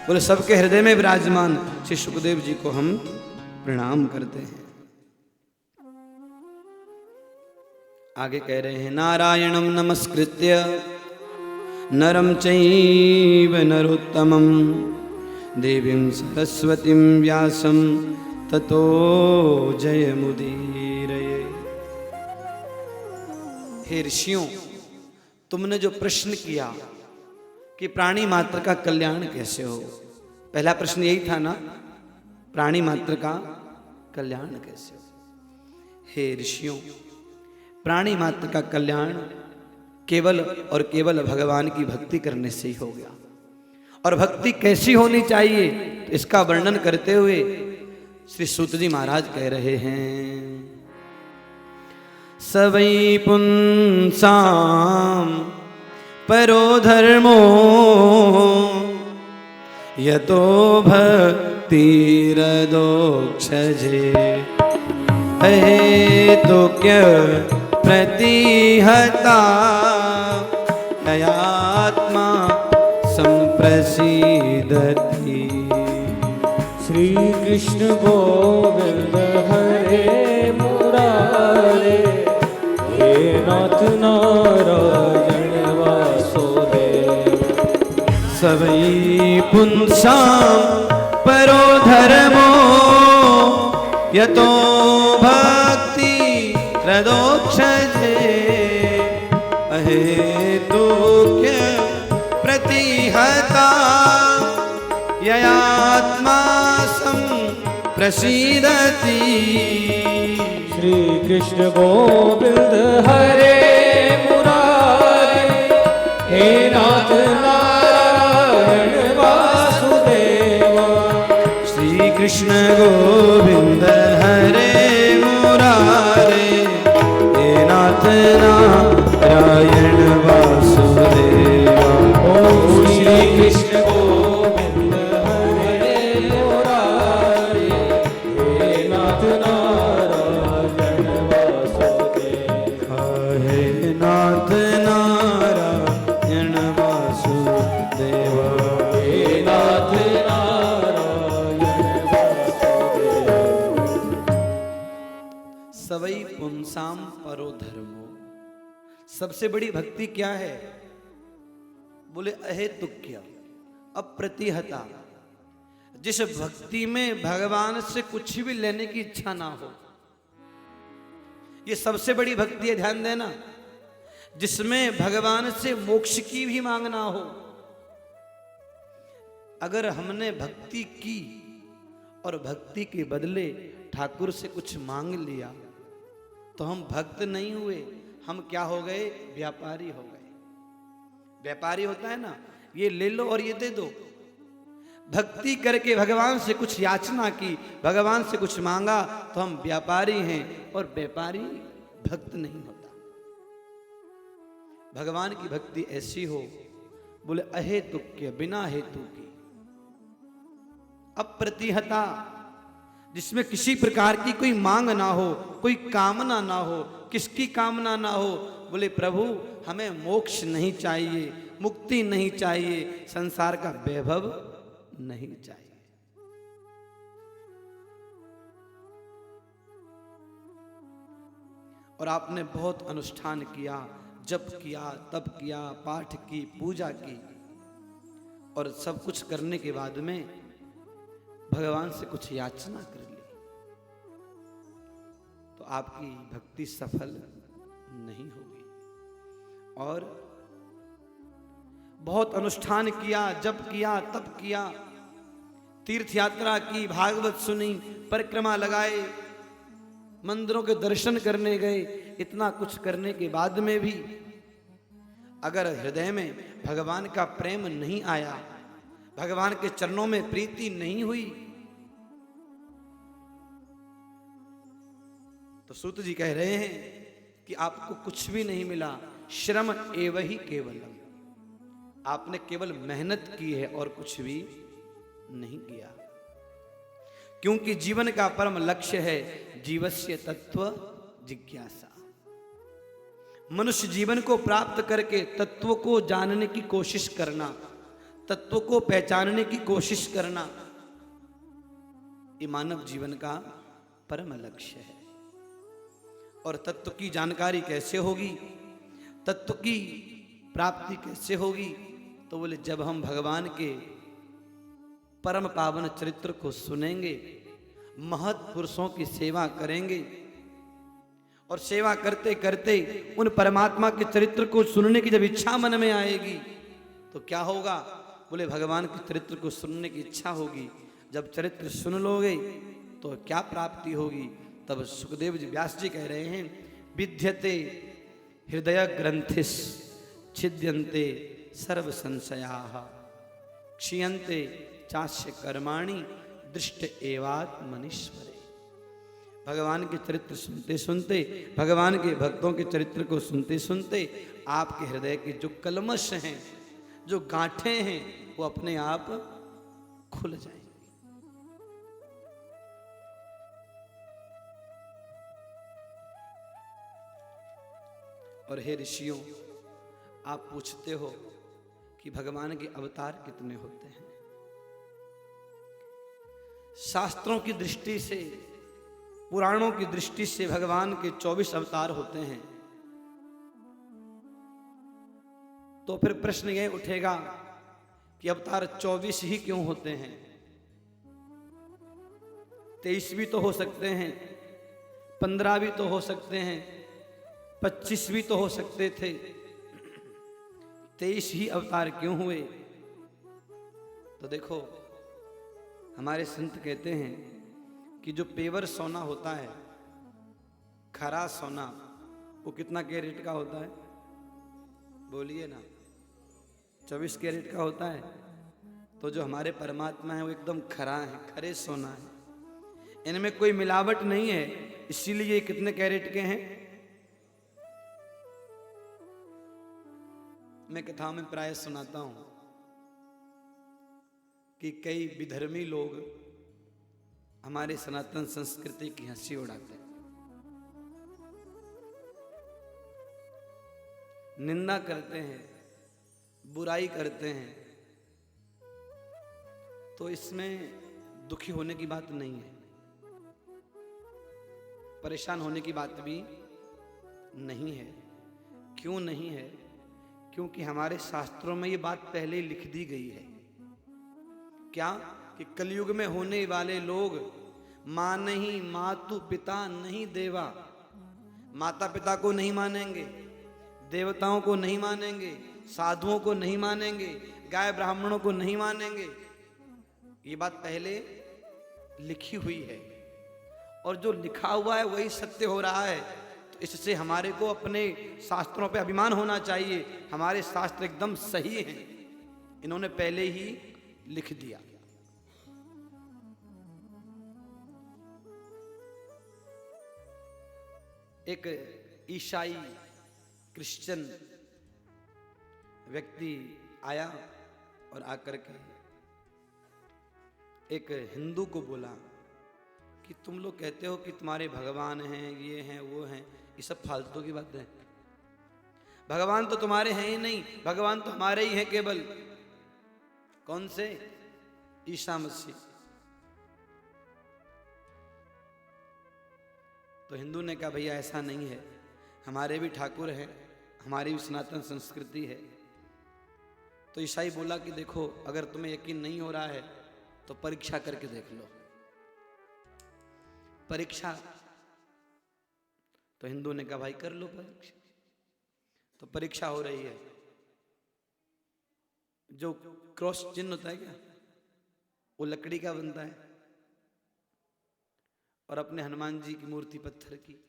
Speaker 1: बोले सबके हृदय में विराजमान श्री सुखदेव जी को हम प्रणाम करते हैं। आगे कह रहे हैं, नारायणं नमस्कृत्य नरं चैव नरोत्तमं देवीं सरस्वतीं व्यासं ततो जयमुदीरये। हे ऋषियों, तुमने जो प्रश्न किया कि प्राणी मात्र का कल्याण कैसे हो, पहला प्रश्न यही था ना, प्राणी मात्र का कल्याण कैसे हो। हे ऋषियों, प्राणी मात्र का कल्याण केवल और केवल भगवान की भक्ति करने से ही हो गया। और भक्ति कैसी होनी चाहिए तो इसका वर्णन करते हुए श्री सूत जी महाराज कह रहे हैं, सवै पुंसाम परो धर्मो यतो भक्तिरदोक्षजे हेतुक्य प्रतिहता ययात्मा संप्रसीदति।
Speaker 2: श्री कृष्ण गोविंद हरे मुरारे, हे नाथ नारायण वासुदेव।
Speaker 1: सवै पुंसाम परो धर्मो यतो भक्ति हृदोक्षजे अहेतुक्य प्रतिहता ययात्मा संप्रसीदति।
Speaker 2: श्री कृष्ण गोविंद हरे मुरारे, हे नाथ नारायण वासुदेव।
Speaker 1: श्री कृष्ण गोविंद हरे मुरारे, हे नाथ नारायण वासुदेवा।
Speaker 2: ओम श्री कृष्ण गोविंद हरे मुरारे, हे नाथ नारायण वासुदेवा।
Speaker 1: हे नाथ नारायण वासुदेवा।
Speaker 2: हे नाथ नारायण वासुदेवा।
Speaker 1: सवै पुंसाम परो धर्मो, सबसे बड़ी भक्ति क्या है? बोले अहेतुक्य, अप्रतिहता। जिस भक्ति में भगवान से कुछ भी लेने की इच्छा ना हो, ये सबसे बड़ी भक्ति है, ध्यान देना, जिसमें भगवान से मोक्ष की भी मांग ना हो। अगर हमने भक्ति की और भक्ति के बदले ठाकुर से कुछ मांग लिया तो हम भक्त नहीं हुए, हम क्या हो गए? व्यापारी हो गए। व्यापारी होता है ना, ये ले लो और ये दे दो। भक्ति करके भगवान से कुछ याचना की, भगवान से कुछ मांगा तो हम व्यापारी हैं, और व्यापारी भक्त नहीं होता। भगवान की भक्ति ऐसी हो, बोले अहेतुक्य, बिना हेतु की, अप्रतिहता, जिसमें किसी प्रकार की कोई मांग ना हो, कोई कामना ना हो। किसकी कामना ना हो? बोले प्रभु हमें मोक्ष नहीं चाहिए, मुक्ति नहीं चाहिए, संसार का वैभव नहीं चाहिए। और आपने बहुत अनुष्ठान किया, जप किया, तप किया, पाठ की, पूजा की, और सब कुछ करने के बाद में भगवान से कुछ याचना कर ली, तो आपकी भक्ति सफल नहीं होगी। और बहुत अनुष्ठान किया, जप किया, तप किया, तीर्थ यात्रा की, भागवत सुनी, परिक्रमा लगाए, मंदिरों के दर्शन करने गए, इतना कुछ करने के बाद में भी अगर हृदय में भगवान का प्रेम नहीं आया, भगवान के चरणों में प्रीति नहीं हुई, तो सूत जी कह रहे हैं कि आपको कुछ भी नहीं मिला। श्रम एव ही केवलम, आपने केवल मेहनत की है और कुछ भी नहीं किया। क्योंकि जीवन का परम लक्ष्य है जीवस्य तत्व जिज्ञासा। मनुष्य जीवन को प्राप्त करके तत्व को जानने की कोशिश करना, तत्व को पहचानने की कोशिश करना, ये मानव जीवन का परम लक्ष्य है। और तत्व की जानकारी कैसे होगी, तत्व की प्राप्ति कैसे होगी? तो बोले जब हम भगवान के परम पावन चरित्र को सुनेंगे, महत् पुरुषों की सेवा करेंगे, और सेवा करते करते उन परमात्मा के चरित्र को सुनने की जब इच्छा मन में आएगी तो क्या होगा? बोले भगवान के चरित्र को सुनने की इच्छा होगी। जब चरित्र सुन लोगे तो क्या प्राप्ति होगी? तब सुखदेव जी, व्यास जी कह रहे हैं, विद्यते हृदय ग्रंथिस छिद्यन्ते सर्व संशयाः क्षीयन्ते चास्य कर्माणि दृष्ट एवात्मनीश्वरे। भगवान के चरित्र सुनते सुनते, भगवान के भक्तों के चरित्र को सुनते सुनते आपके हृदय के जो कलमश हैं, जो गांठें हैं, वो अपने आप खुल जाएंगी। और हे ऋषियों, आप पूछते हो कि भगवान के अवतार कितने होते हैं? शास्त्रों की दृष्टि से, पुराणों की दृष्टि से भगवान के 24 अवतार होते हैं। तो फिर प्रश्न यह उठेगा कि अवतार 24 ही क्यों होते हैं? 23 भी तो हो सकते हैं, 15 भी तो हो सकते हैं, 25 भी तो हो सकते थे, 23 ही अवतार क्यों हुए? तो देखो, हमारे संत कहते हैं कि जो पेवर सोना होता है, खरा सोना, वो कितना कैरेट का होता है? बोलिए ना, 24 कैरेट का होता है। तो जो हमारे परमात्मा है वो एकदम खरा है, खरे सोना है, इनमें कोई मिलावट नहीं है। इसीलिए ये कितने कैरेट के हैं? मैं कथाओं में प्राय सुनाता हूं कि कई विधर्मी लोग हमारे सनातन संस्कृति की हंसी उड़ाते हैं, निंदा करते हैं, बुराई करते हैं। तो इसमें दुखी होने की बात नहीं है, परेशान होने की बात भी नहीं है। क्यों नहीं है? क्योंकि हमारे शास्त्रों में ये बात पहले ही लिख दी गई है। क्या? कि कलयुग में होने वाले लोग मां नहीं, मातु पिता नहीं देवा, माता पिता को नहीं मानेंगे, देवताओं को नहीं मानेंगे, साधुओं को नहीं मानेंगे, गाय ब्राह्मणों को नहीं मानेंगे। ये बात पहले लिखी हुई है और जो लिखा हुआ है वही सत्य हो रहा है। तो इससे हमारे को अपने शास्त्रों पे अभिमान होना चाहिए। हमारे शास्त्र एकदम सही हैं, इन्होंने पहले ही लिख दिया। एक ईसाई क्रिश्चियन व्यक्ति आया और आकर के एक हिंदू को बोला कि तुम लोग कहते हो कि तुम्हारे भगवान हैं, ये हैं, वो हैं, ये सब फालतू की बातें हैं। भगवान तो तुम्हारे हैं ही नहीं, भगवान तो हमारे ही हैं केवल। कौन से? ईसा मसीह। तो हिंदू ने कहा भैया ऐसा नहीं है, हमारे भी ठाकुर हैं, हमारी भी सनातन संस्कृति है। तो ईसाई बोला कि देखो, अगर तुम्हें यकीन नहीं हो रहा है तो परीक्षा करके देख लो। परीक्षा? तो हिंदू ने कहा भाई कर लो परीक्षा। तो परीक्षा हो रही है। जो क्रॉस चिन्ह होता है क्या, वो लकड़ी का बनता है और अपने हनुमान जी की मूर्ति पत्थर की।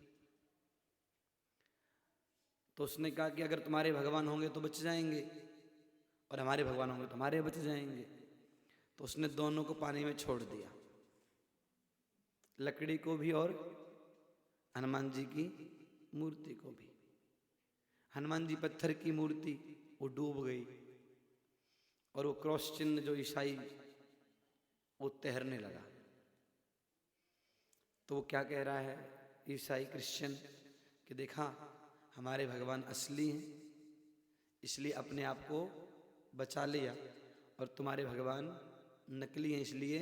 Speaker 1: तो उसने कहा कि अगर तुम्हारे भगवान होंगे तो बच जाएंगे और हमारे भगवान होंगे तो हमारे बच जाएंगे। तो उसने दोनों को पानी में छोड़ दिया, लकड़ी को भी और हनुमान जी की मूर्ति को भी। हनुमान जी पत्थर की मूर्ति वो डूब गई और वो क्रॉस चिन्ह जो ईसाई वो तैरने लगा। तो वो क्या कह रहा है ईसाई क्रिश्चियन कि देखा हमारे भगवान असली हैं, इसलिए अपने आप को बचा लिया, और तुम्हारे भगवान नकली हैं इसलिए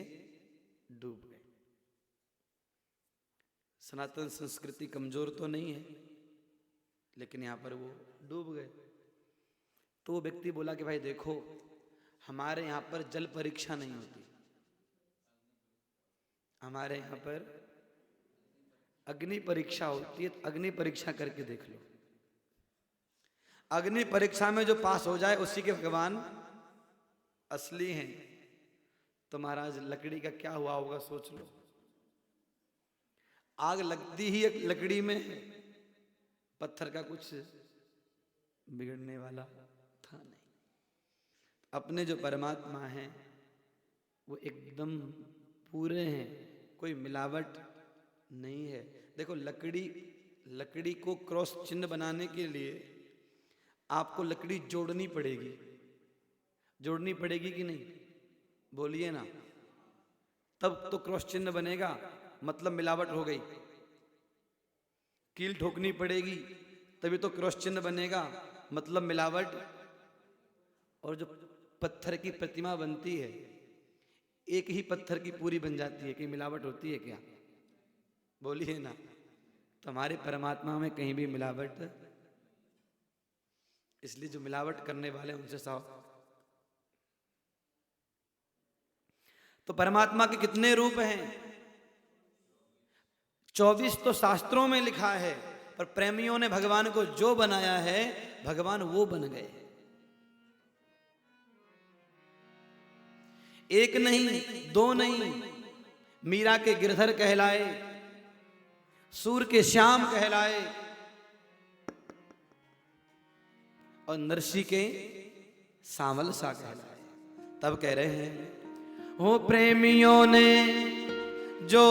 Speaker 1: डूब गए। सनातन संस्कृति कमजोर तो नहीं है, लेकिन यहां पर वो डूब गए। तो वो व्यक्ति बोला कि भाई देखो, हमारे यहां पर जल परीक्षा नहीं होती, हमारे यहां पर अग्नि परीक्षा होती है। तो अग्नि परीक्षा करके देख लो। अग्नि परीक्षा में जो पास हो जाए उसी के भगवान असली हैं। तो महाराज लकड़ी का क्या हुआ होगा सोच लो। आग लगती ही एक लकड़ी में, पत्थर का कुछ बिगड़ने वाला था नहीं। अपने जो परमात्मा हैं वो एकदम पूरे हैं, कोई मिलावट नहीं है। देखो लकड़ी को क्रॉस चिन्ह बनाने के लिए आपको लकड़ी जोड़नी पड़ेगी। जोड़नी पड़ेगी कि नहीं? बोलिए ना। तब तो क्रॉस चिन्ह बनेगा, मतलब मिलावट हो गई। कील ठोकनी पड़ेगी तभी तो क्रॉस चिन्ह बनेगा, मतलब मिलावट। और जो पत्थर की प्रतिमा बनती है, एक ही पत्थर की पूरी बन जाती है, कि मिलावट होती है क्या? बोलिए ना। तो हमारे परमात्मा में कहीं भी मिलावट, इसलिए जो मिलावट करने वाले उनसे सावधान। तो परमात्मा के कितने रूप हैं? 24 तो शास्त्रों में लिखा है, पर प्रेमियों ने भगवान को जो बनाया है, भगवान वो बन गए। एक नहीं, दो नहीं, मीरा के गिरधर कहलाए, सूर के श्याम कहलाए, और नरसी के सांवल सा कहलाए। तब कह रहे हैं, हो प्रेमियों ने जो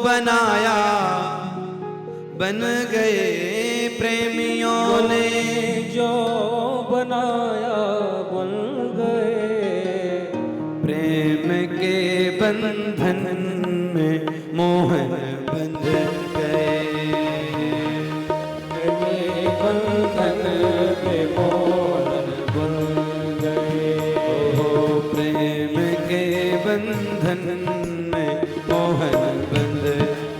Speaker 1: बनाया बन गए, प्रेमियों ने
Speaker 2: जो बनाया बन गए,
Speaker 1: प्रेम के बंधन में मोहन बंध गए,
Speaker 2: बंधन में मोहन बन गए।
Speaker 1: ओ प्रेम के बंधन में मोहन बंध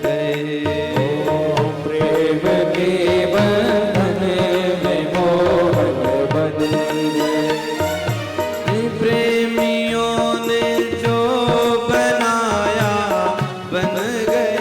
Speaker 1: गए,
Speaker 2: ओ प्रेम के बंधन में मोहन बन गए।
Speaker 1: प्रेमियों ने जो बनाया बन गए,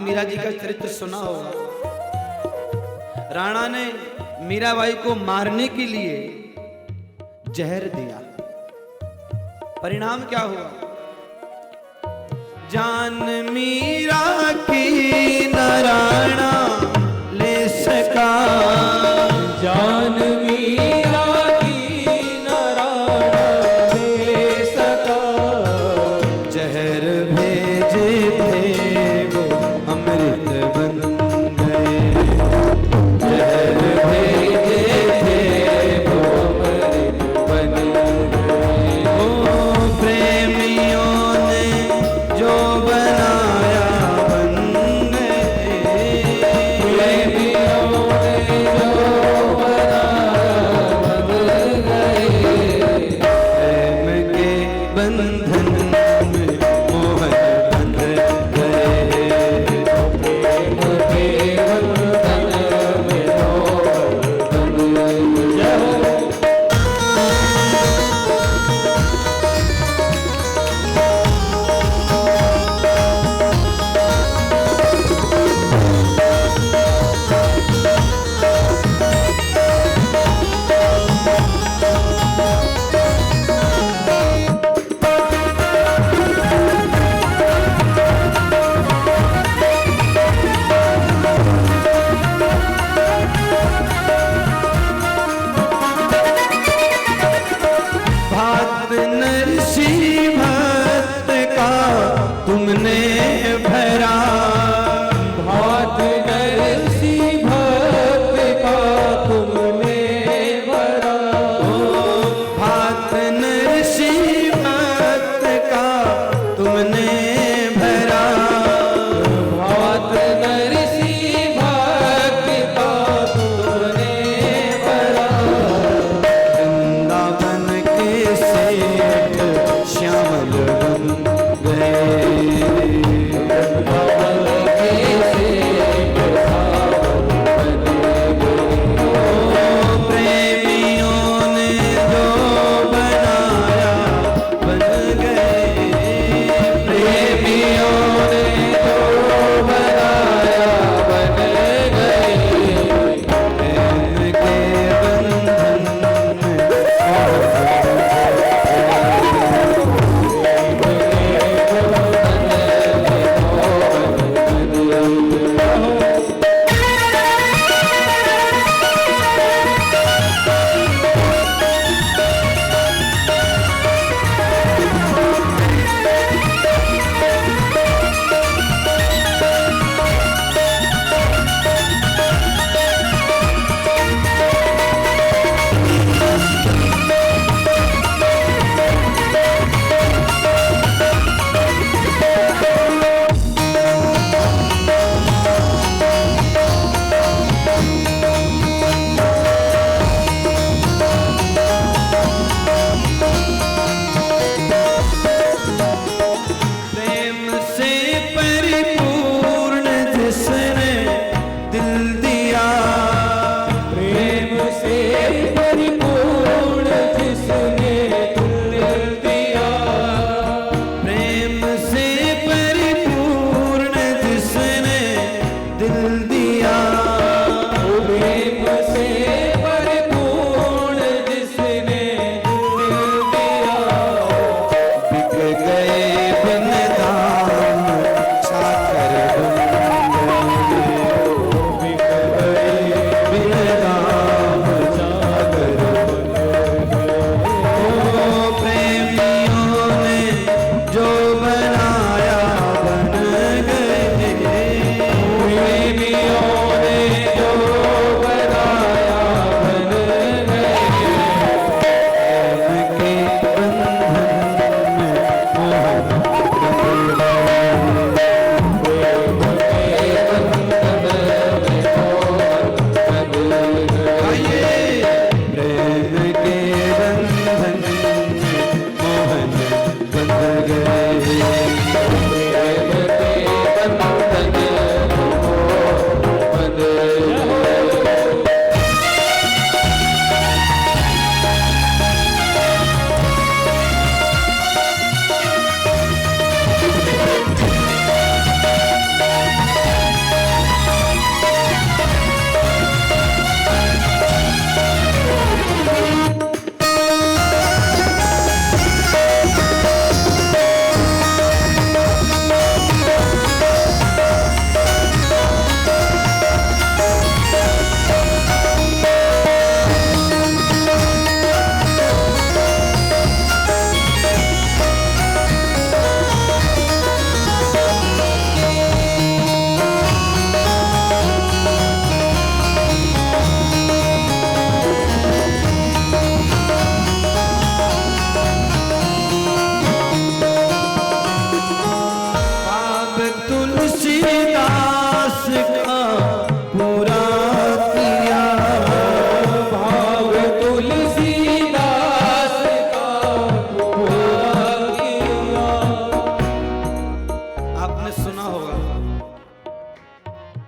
Speaker 1: मीरा जी का चरित्र सुना होगा। राणा ने मीराबाई को मारने के लिए जहर दिया। परिणाम क्या हुआ? जान मीरा की न राणा ले सका,
Speaker 2: जान मीरा की न राणा ले सका।
Speaker 1: जहर भेजे थे वो अमृत बन गए, जहर भेजे थे वो अमृत बन गए। ओ प्रेमियों ने जो बनाया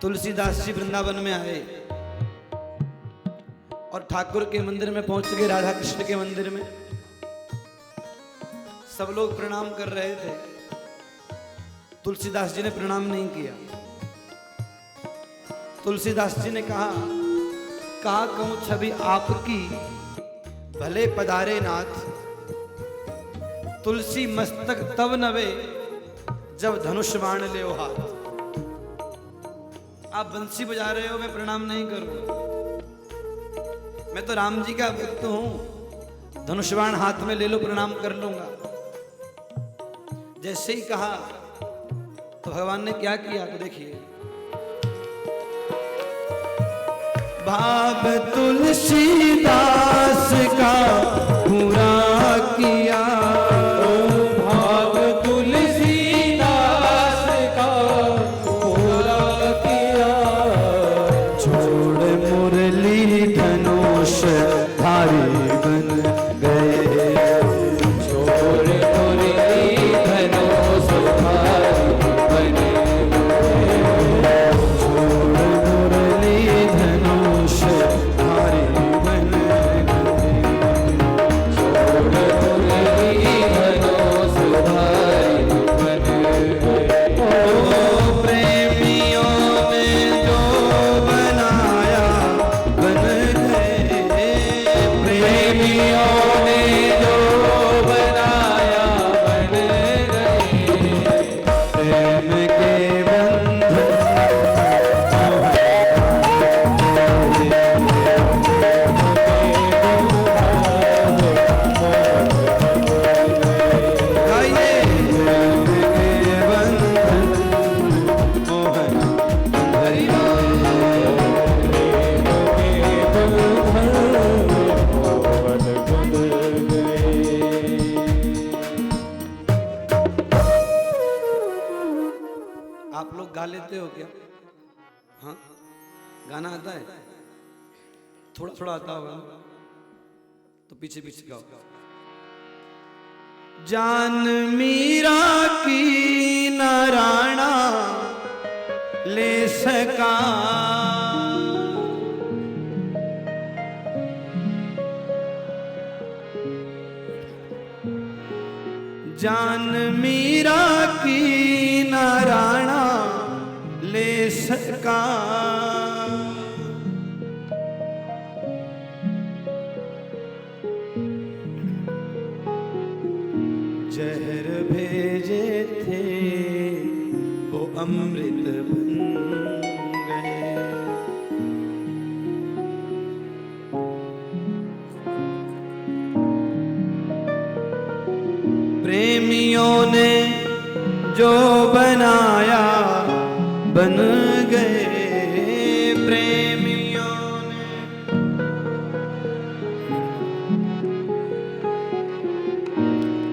Speaker 1: तुलसीदास जी वृंदावन में आए और ठाकुर के मंदिर में पहुंच गए, राधा कृष्ण के मंदिर में। सब लोग प्रणाम कर रहे थे, तुलसीदास जी ने प्रणाम नहीं किया। तुलसीदास जी ने कहा कहूं छवि आपकी, भले पधारे नाथ, तुलसी मस्तक तब नवे, जब धनुष बाण ले हाथ। आप बंसी बजा रहे हो, मैं प्रणाम नहीं करूंगा, मैं तो राम जी का भक्त हूं, धनुष बाण हाथ में ले लो, प्रणाम कर लूंगा। जैसे ही कहा तो भगवान ने क्या किया, तो देखिए, भाव तुलसीदास का पूरा किया,
Speaker 2: भाव तुलसीदास का पूरा किया,
Speaker 1: छोड़ मुरली धनुष धारी बन गए,
Speaker 2: छोड़ मुरली धनुष धारी बन गए,
Speaker 1: छोड़ मुरली धनुष धारी बन गए,
Speaker 2: छोड़ मुरली धनुष धारी बन गए।
Speaker 1: ओ प्रेमियों ने जो बनाया बन गए,
Speaker 2: प्रेमियों ने जो बनाया बन गए,
Speaker 1: प्रेम के बंधन गाइए, प्रेम के बंधन मोहन भरिया। आप लोग गा लेते हो क्या? हाँ, गाना आता है? थोड़ा थोड़ा आता होगा तो पीछे पीछे गाओ। जान मीरा की न राणा ले सका, जान मीरा की न राणा ले सका, जहर भेजे थे वो अमृत बन गए, प्रेमियों ने जो बनाया बन गए, प्रेमियों ने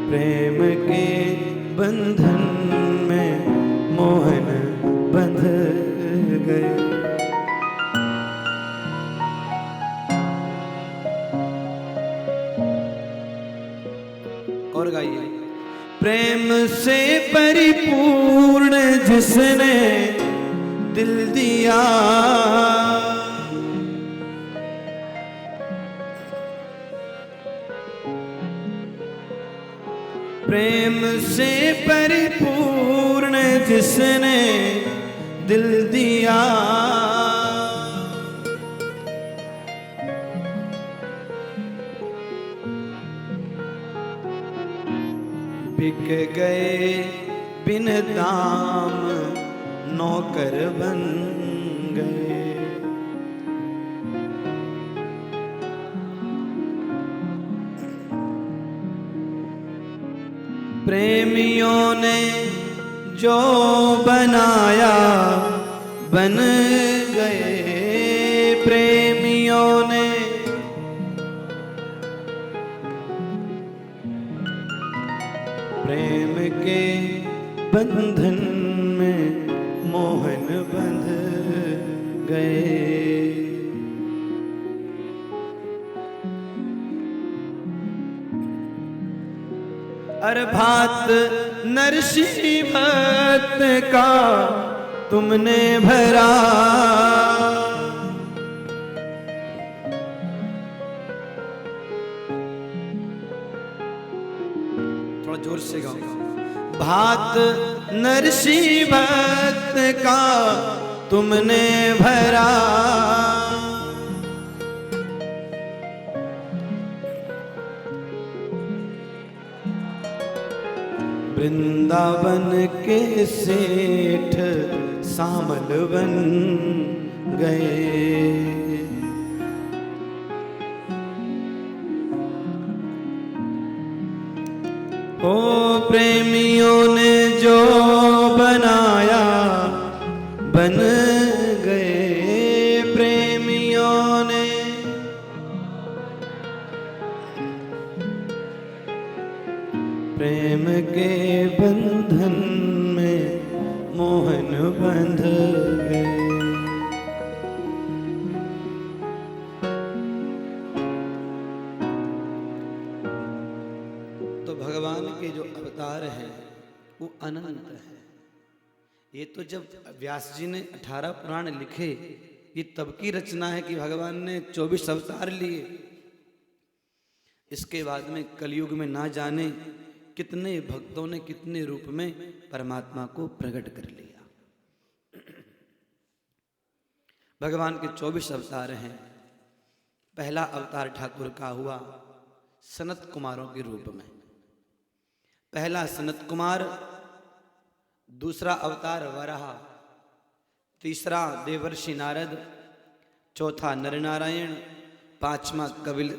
Speaker 1: प्रेम के बंधन में मोहन बंध गए। और गाइए, प्रेम से परिपूर्ण जिसने दिल दिया, प्रेम से परिपूर्ण जिसने दिल दिया, बिक गए बिन दाम नौकर बन गए, प्रेमियों ने जो बनाया बन गए, प्रेमियों ने प्रेम के बंधन में मोहन बंध गए। अर भात नरसिंह भक्त का तुमने भरा। थोड़ा जोर से गाओ। भात नरसी भक्त का तुमने भरा, वृंदावन के सेठ सामल बन गए। ओ प्रेमियों ने जो बनाया बन गए, प्रेमियों ने प्रेम के बंधन में मोहन बंध गए। तो भगवान के जो अवतार हैं वो अनंत है। ये तो जब व्यास जी ने 18 पुराण लिखे, ये तब की रचना है कि भगवान ने 24 अवतार लिए। इसके बाद में कलयुग में ना जाने कितने भक्तों ने कितने रूप में परमात्मा को प्रकट कर लिया। भगवान के 24 अवतार हैं। पहला अवतार ठाकुर का हुआ सनत कुमारों के रूप में। पहला सनत कुमार, दूसरा अवतार वराह, तीसरा देवर्षि नारद, चौथा नरनारायण, पांचवा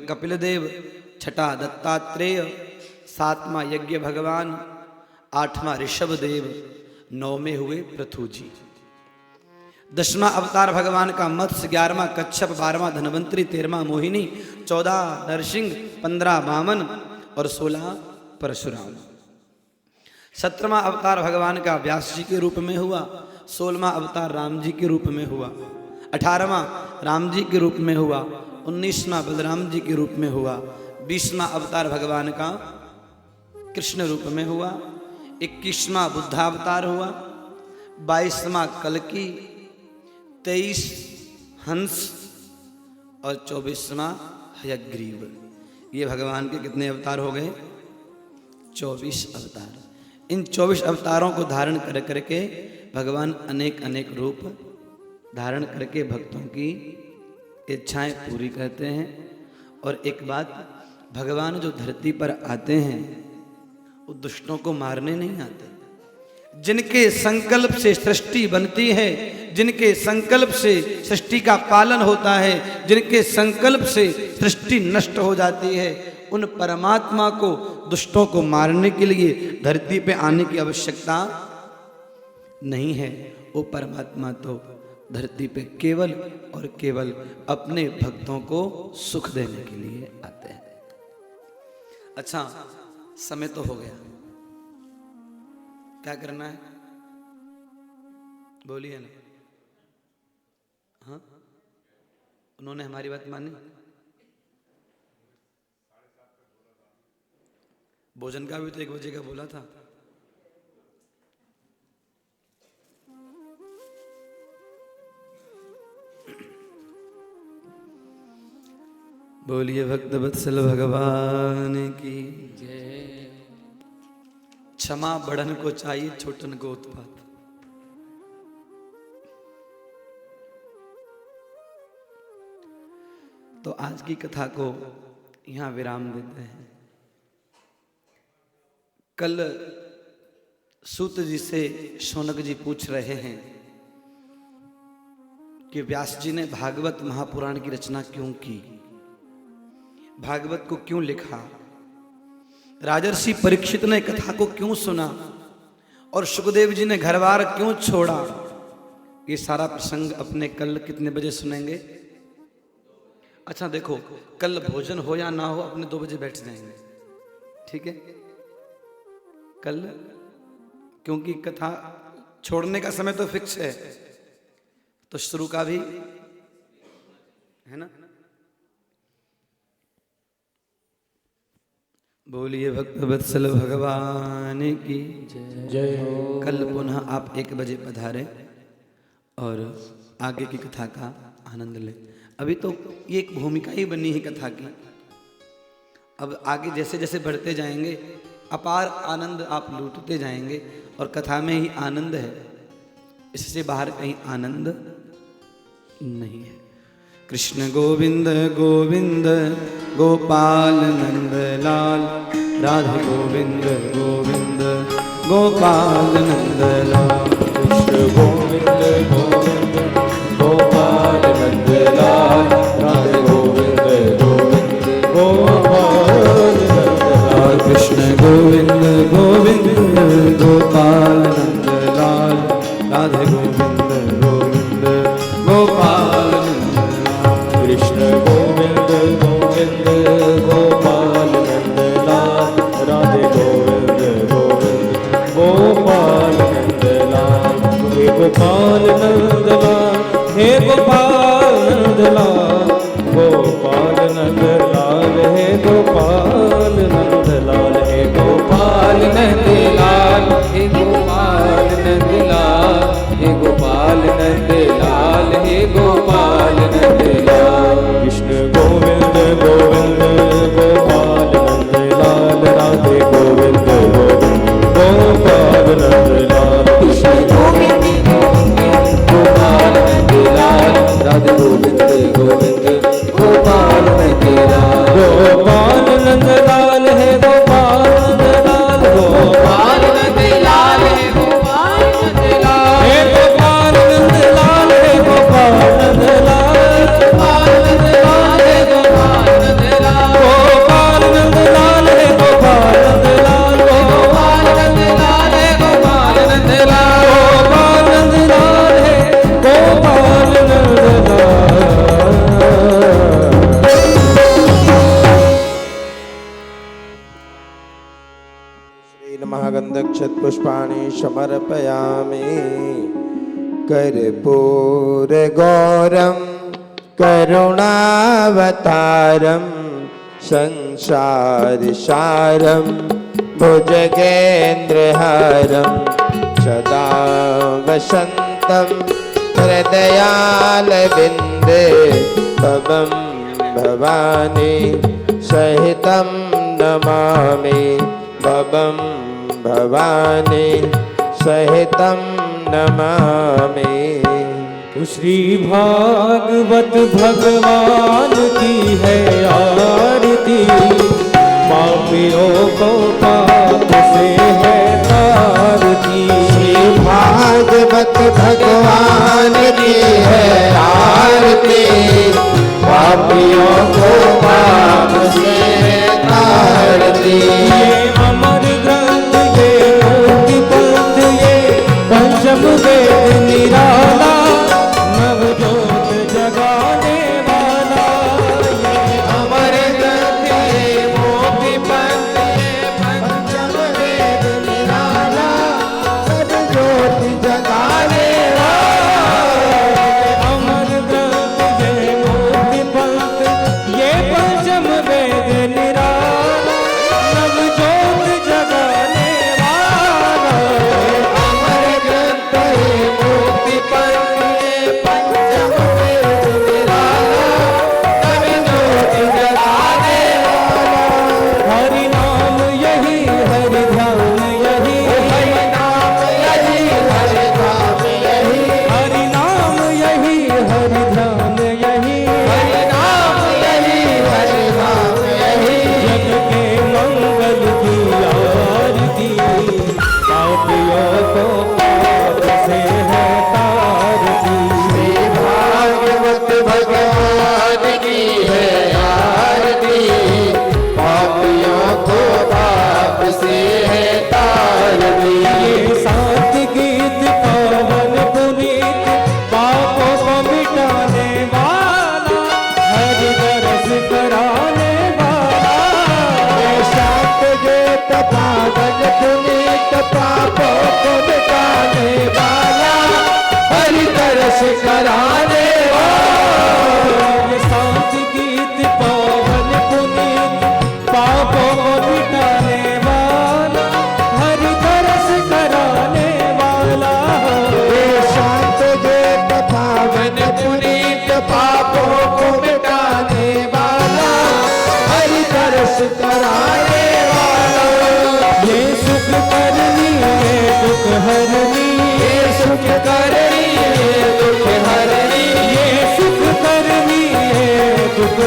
Speaker 1: कपिल देव, छठा दत्तात्रेय, सातवां यज्ञ भगवान, आठवां ऋषभ देव, नौवें हुए पृथु जी। 10वां अवतार भगवान का मत्स्य, 11वां कच्छप, 12वां धनवंतरी, 13वां मोहिनी, 14 नरसिंह, 15 वामन और 16 परशुराम। 17वां अवतार भगवान का व्यास जी के रूप में हुआ, 16वां अवतार राम जी के रूप में हुआ, 18वां राम जी के रूप में हुआ, 19वां बलराम जी के रूप में हुआ, 20वां अवतार भगवान का कृष्ण रूप में हुआ, 21वां बुद्धावतार हुआ, 22वां कल्कि, 23 हंस और 24वां हयग्रीव। ये भगवान के कितने अवतार हो गए? 24 अवतार। इन 24 अवतारों को धारण कर करके भगवान अनेक अनेक रूप धारण करके भक्तों की इच्छाएं पूरी करते हैं। और एक बात, भगवान जो धरती पर आते हैं वो दुष्टों को मारने नहीं आते। जिनके संकल्प से सृष्टि बनती है, जिनके संकल्प से सृष्टि का पालन होता है, जिनके संकल्प से सृष्टि नष्ट हो जाती है, उन परमात्मा को दुष्टों को मारने के लिए धरती पे आने की आवश्यकता नहीं है। वो परमात्मा तो धरती पे केवल और केवल अपने भक्तों को सुख देने के लिए आते हैं। अच्छा, समय तो हो गया, क्या करना है बोलिए ना। हाँ, उन्होंने हमारी बात मानी। भोजन का भी तो 1 बजे का बोला था। बोलिए भक्त वत्सल भगवान की जय। क्षमा बढ़न को चाहिए, छोटन को उत्पात। तो आज की कथा को यहां विराम देते हैं। कल सूत जी से शौनक जी पूछ रहे हैं कि व्यास जी ने भागवत महापुराण की रचना क्यों की, भागवत को क्यों लिखा, राजर्षि परीक्षित ने कथा को क्यों सुना और सुखदेव जी ने घरबार क्यों छोड़ा। ये सारा प्रसंग अपने कल कितने बजे सुनेंगे? अच्छा देखो, कल भोजन हो या ना हो, अपने 2 बजे बैठ जाएंगे, ठीक है कल, क्योंकि कथा छोड़ने का समय तो फिक्स है, तो शुरू का भी है ना। बोलिए भक्त वत्सल भगवान की जय। कल पुनः आप 1 बजे पधारे। और आगे की कथा का आनंद लें। अभी तो ये एक भूमिका ही बनी है कथा की। अब आगे जैसे जैसे बढ़ते जाएंगे अपार आनंद आप लूटते जाएंगे और कथा में ही आनंद है, इससे बाहर कहीं आनंद नहीं है। कृष्ण गोविंद गोविंद गोपाल नंद लाल, राधे गोविंद गोविंद गोपाल नंद लाल।
Speaker 2: कृष्ण गोविंद गोविंद गोपाल नंद लाल, राधे गोविंद गोविंद गोपाल नंद लाल।
Speaker 1: कृष्ण गोविंद गोविंद गोपाल नंद लाल, राधे गोविंद गोविंद गोपाल नंद लाल।
Speaker 2: कृष्ण गोविंद गोविंद गोपाल नंद लाल, राधे गोविंद गोविंद गोपाल नंद लाल। हे गोपाल नंद लाल, हे गोपाल नंद लाल, गोपाल नंद लाल, हे गोपाल नंद लाल, हे गोपाल नंद लाल, हे गोपाल नंद लाल, हे गोपाल नंद लाल, हे गोपाल नंद लाल। कृष्ण गोविंद गोविंद गोपाल नंद लाल, राधे गोविंद गोविंद गोपाल नंद लाल। कृष्ण गोविंद गोविंद गोपाल नंद लाल, राधे गोविंद गोविंद गोपाल नंद लाल। गोपाल नंद लाल, हे गोपाल नंद लाल, गोपाल नंद लाल, हे गोपाल नंद लाल, हे गोपाल नंद लाल, हे गोपाल नंद लाल, गोपाल नंद लाल, हे गोपाल नंद लाल, गोपाल नंद लाल, हे गोपाल नंद लाल, गोपाल नंद लाल, हे गोपाल नंद लाल, गोपाल नंद लाल, हे गोपाल नंद लाल। महागंधक्षतपुष्पाणि समर्पयामि। कर्पूरगौरं करुणावतारं संसारसारं भुजगेन्द्रहारं सदा वसन्तं हृदयारविन्दे भवं भवानी सहितं नमामि। भवं भवानी सहितं नमामि। श्री भागवत भगवान की है आरती, पापियों को पाप से है तारती। श्री भागवत भगवान की है आरती, पापियों को पाप से है तारती। ये अमर ग्रंथ, ये मूर्ति पंथ, ये पंचम वेद निराला, नवजोत जगाने वाला। ये अमर ग्रंथ, ये मूर्ति पंथ, ये पंचम वेद निराला, नवजोत जगाने वाला। अमर ग्रंथ, ये मूर्ति पंथ, ये पंचम वेद निराला, नवजोत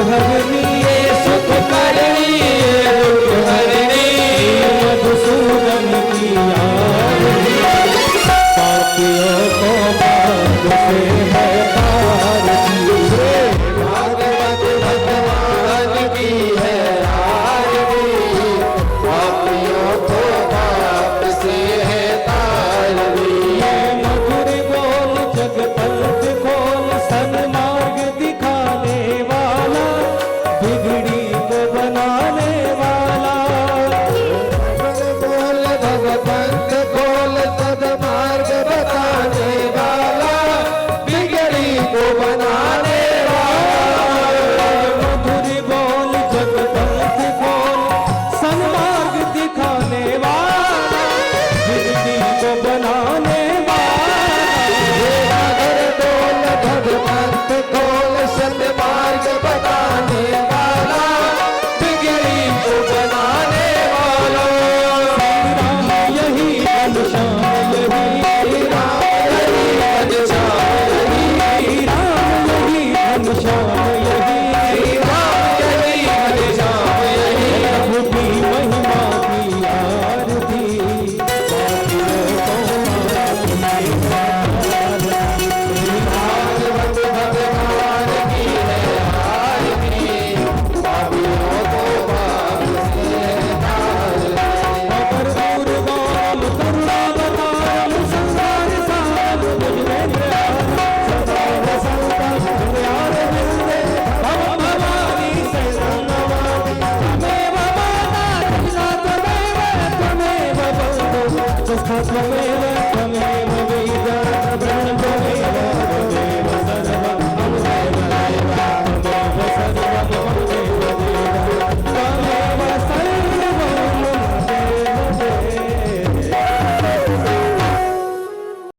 Speaker 2: हर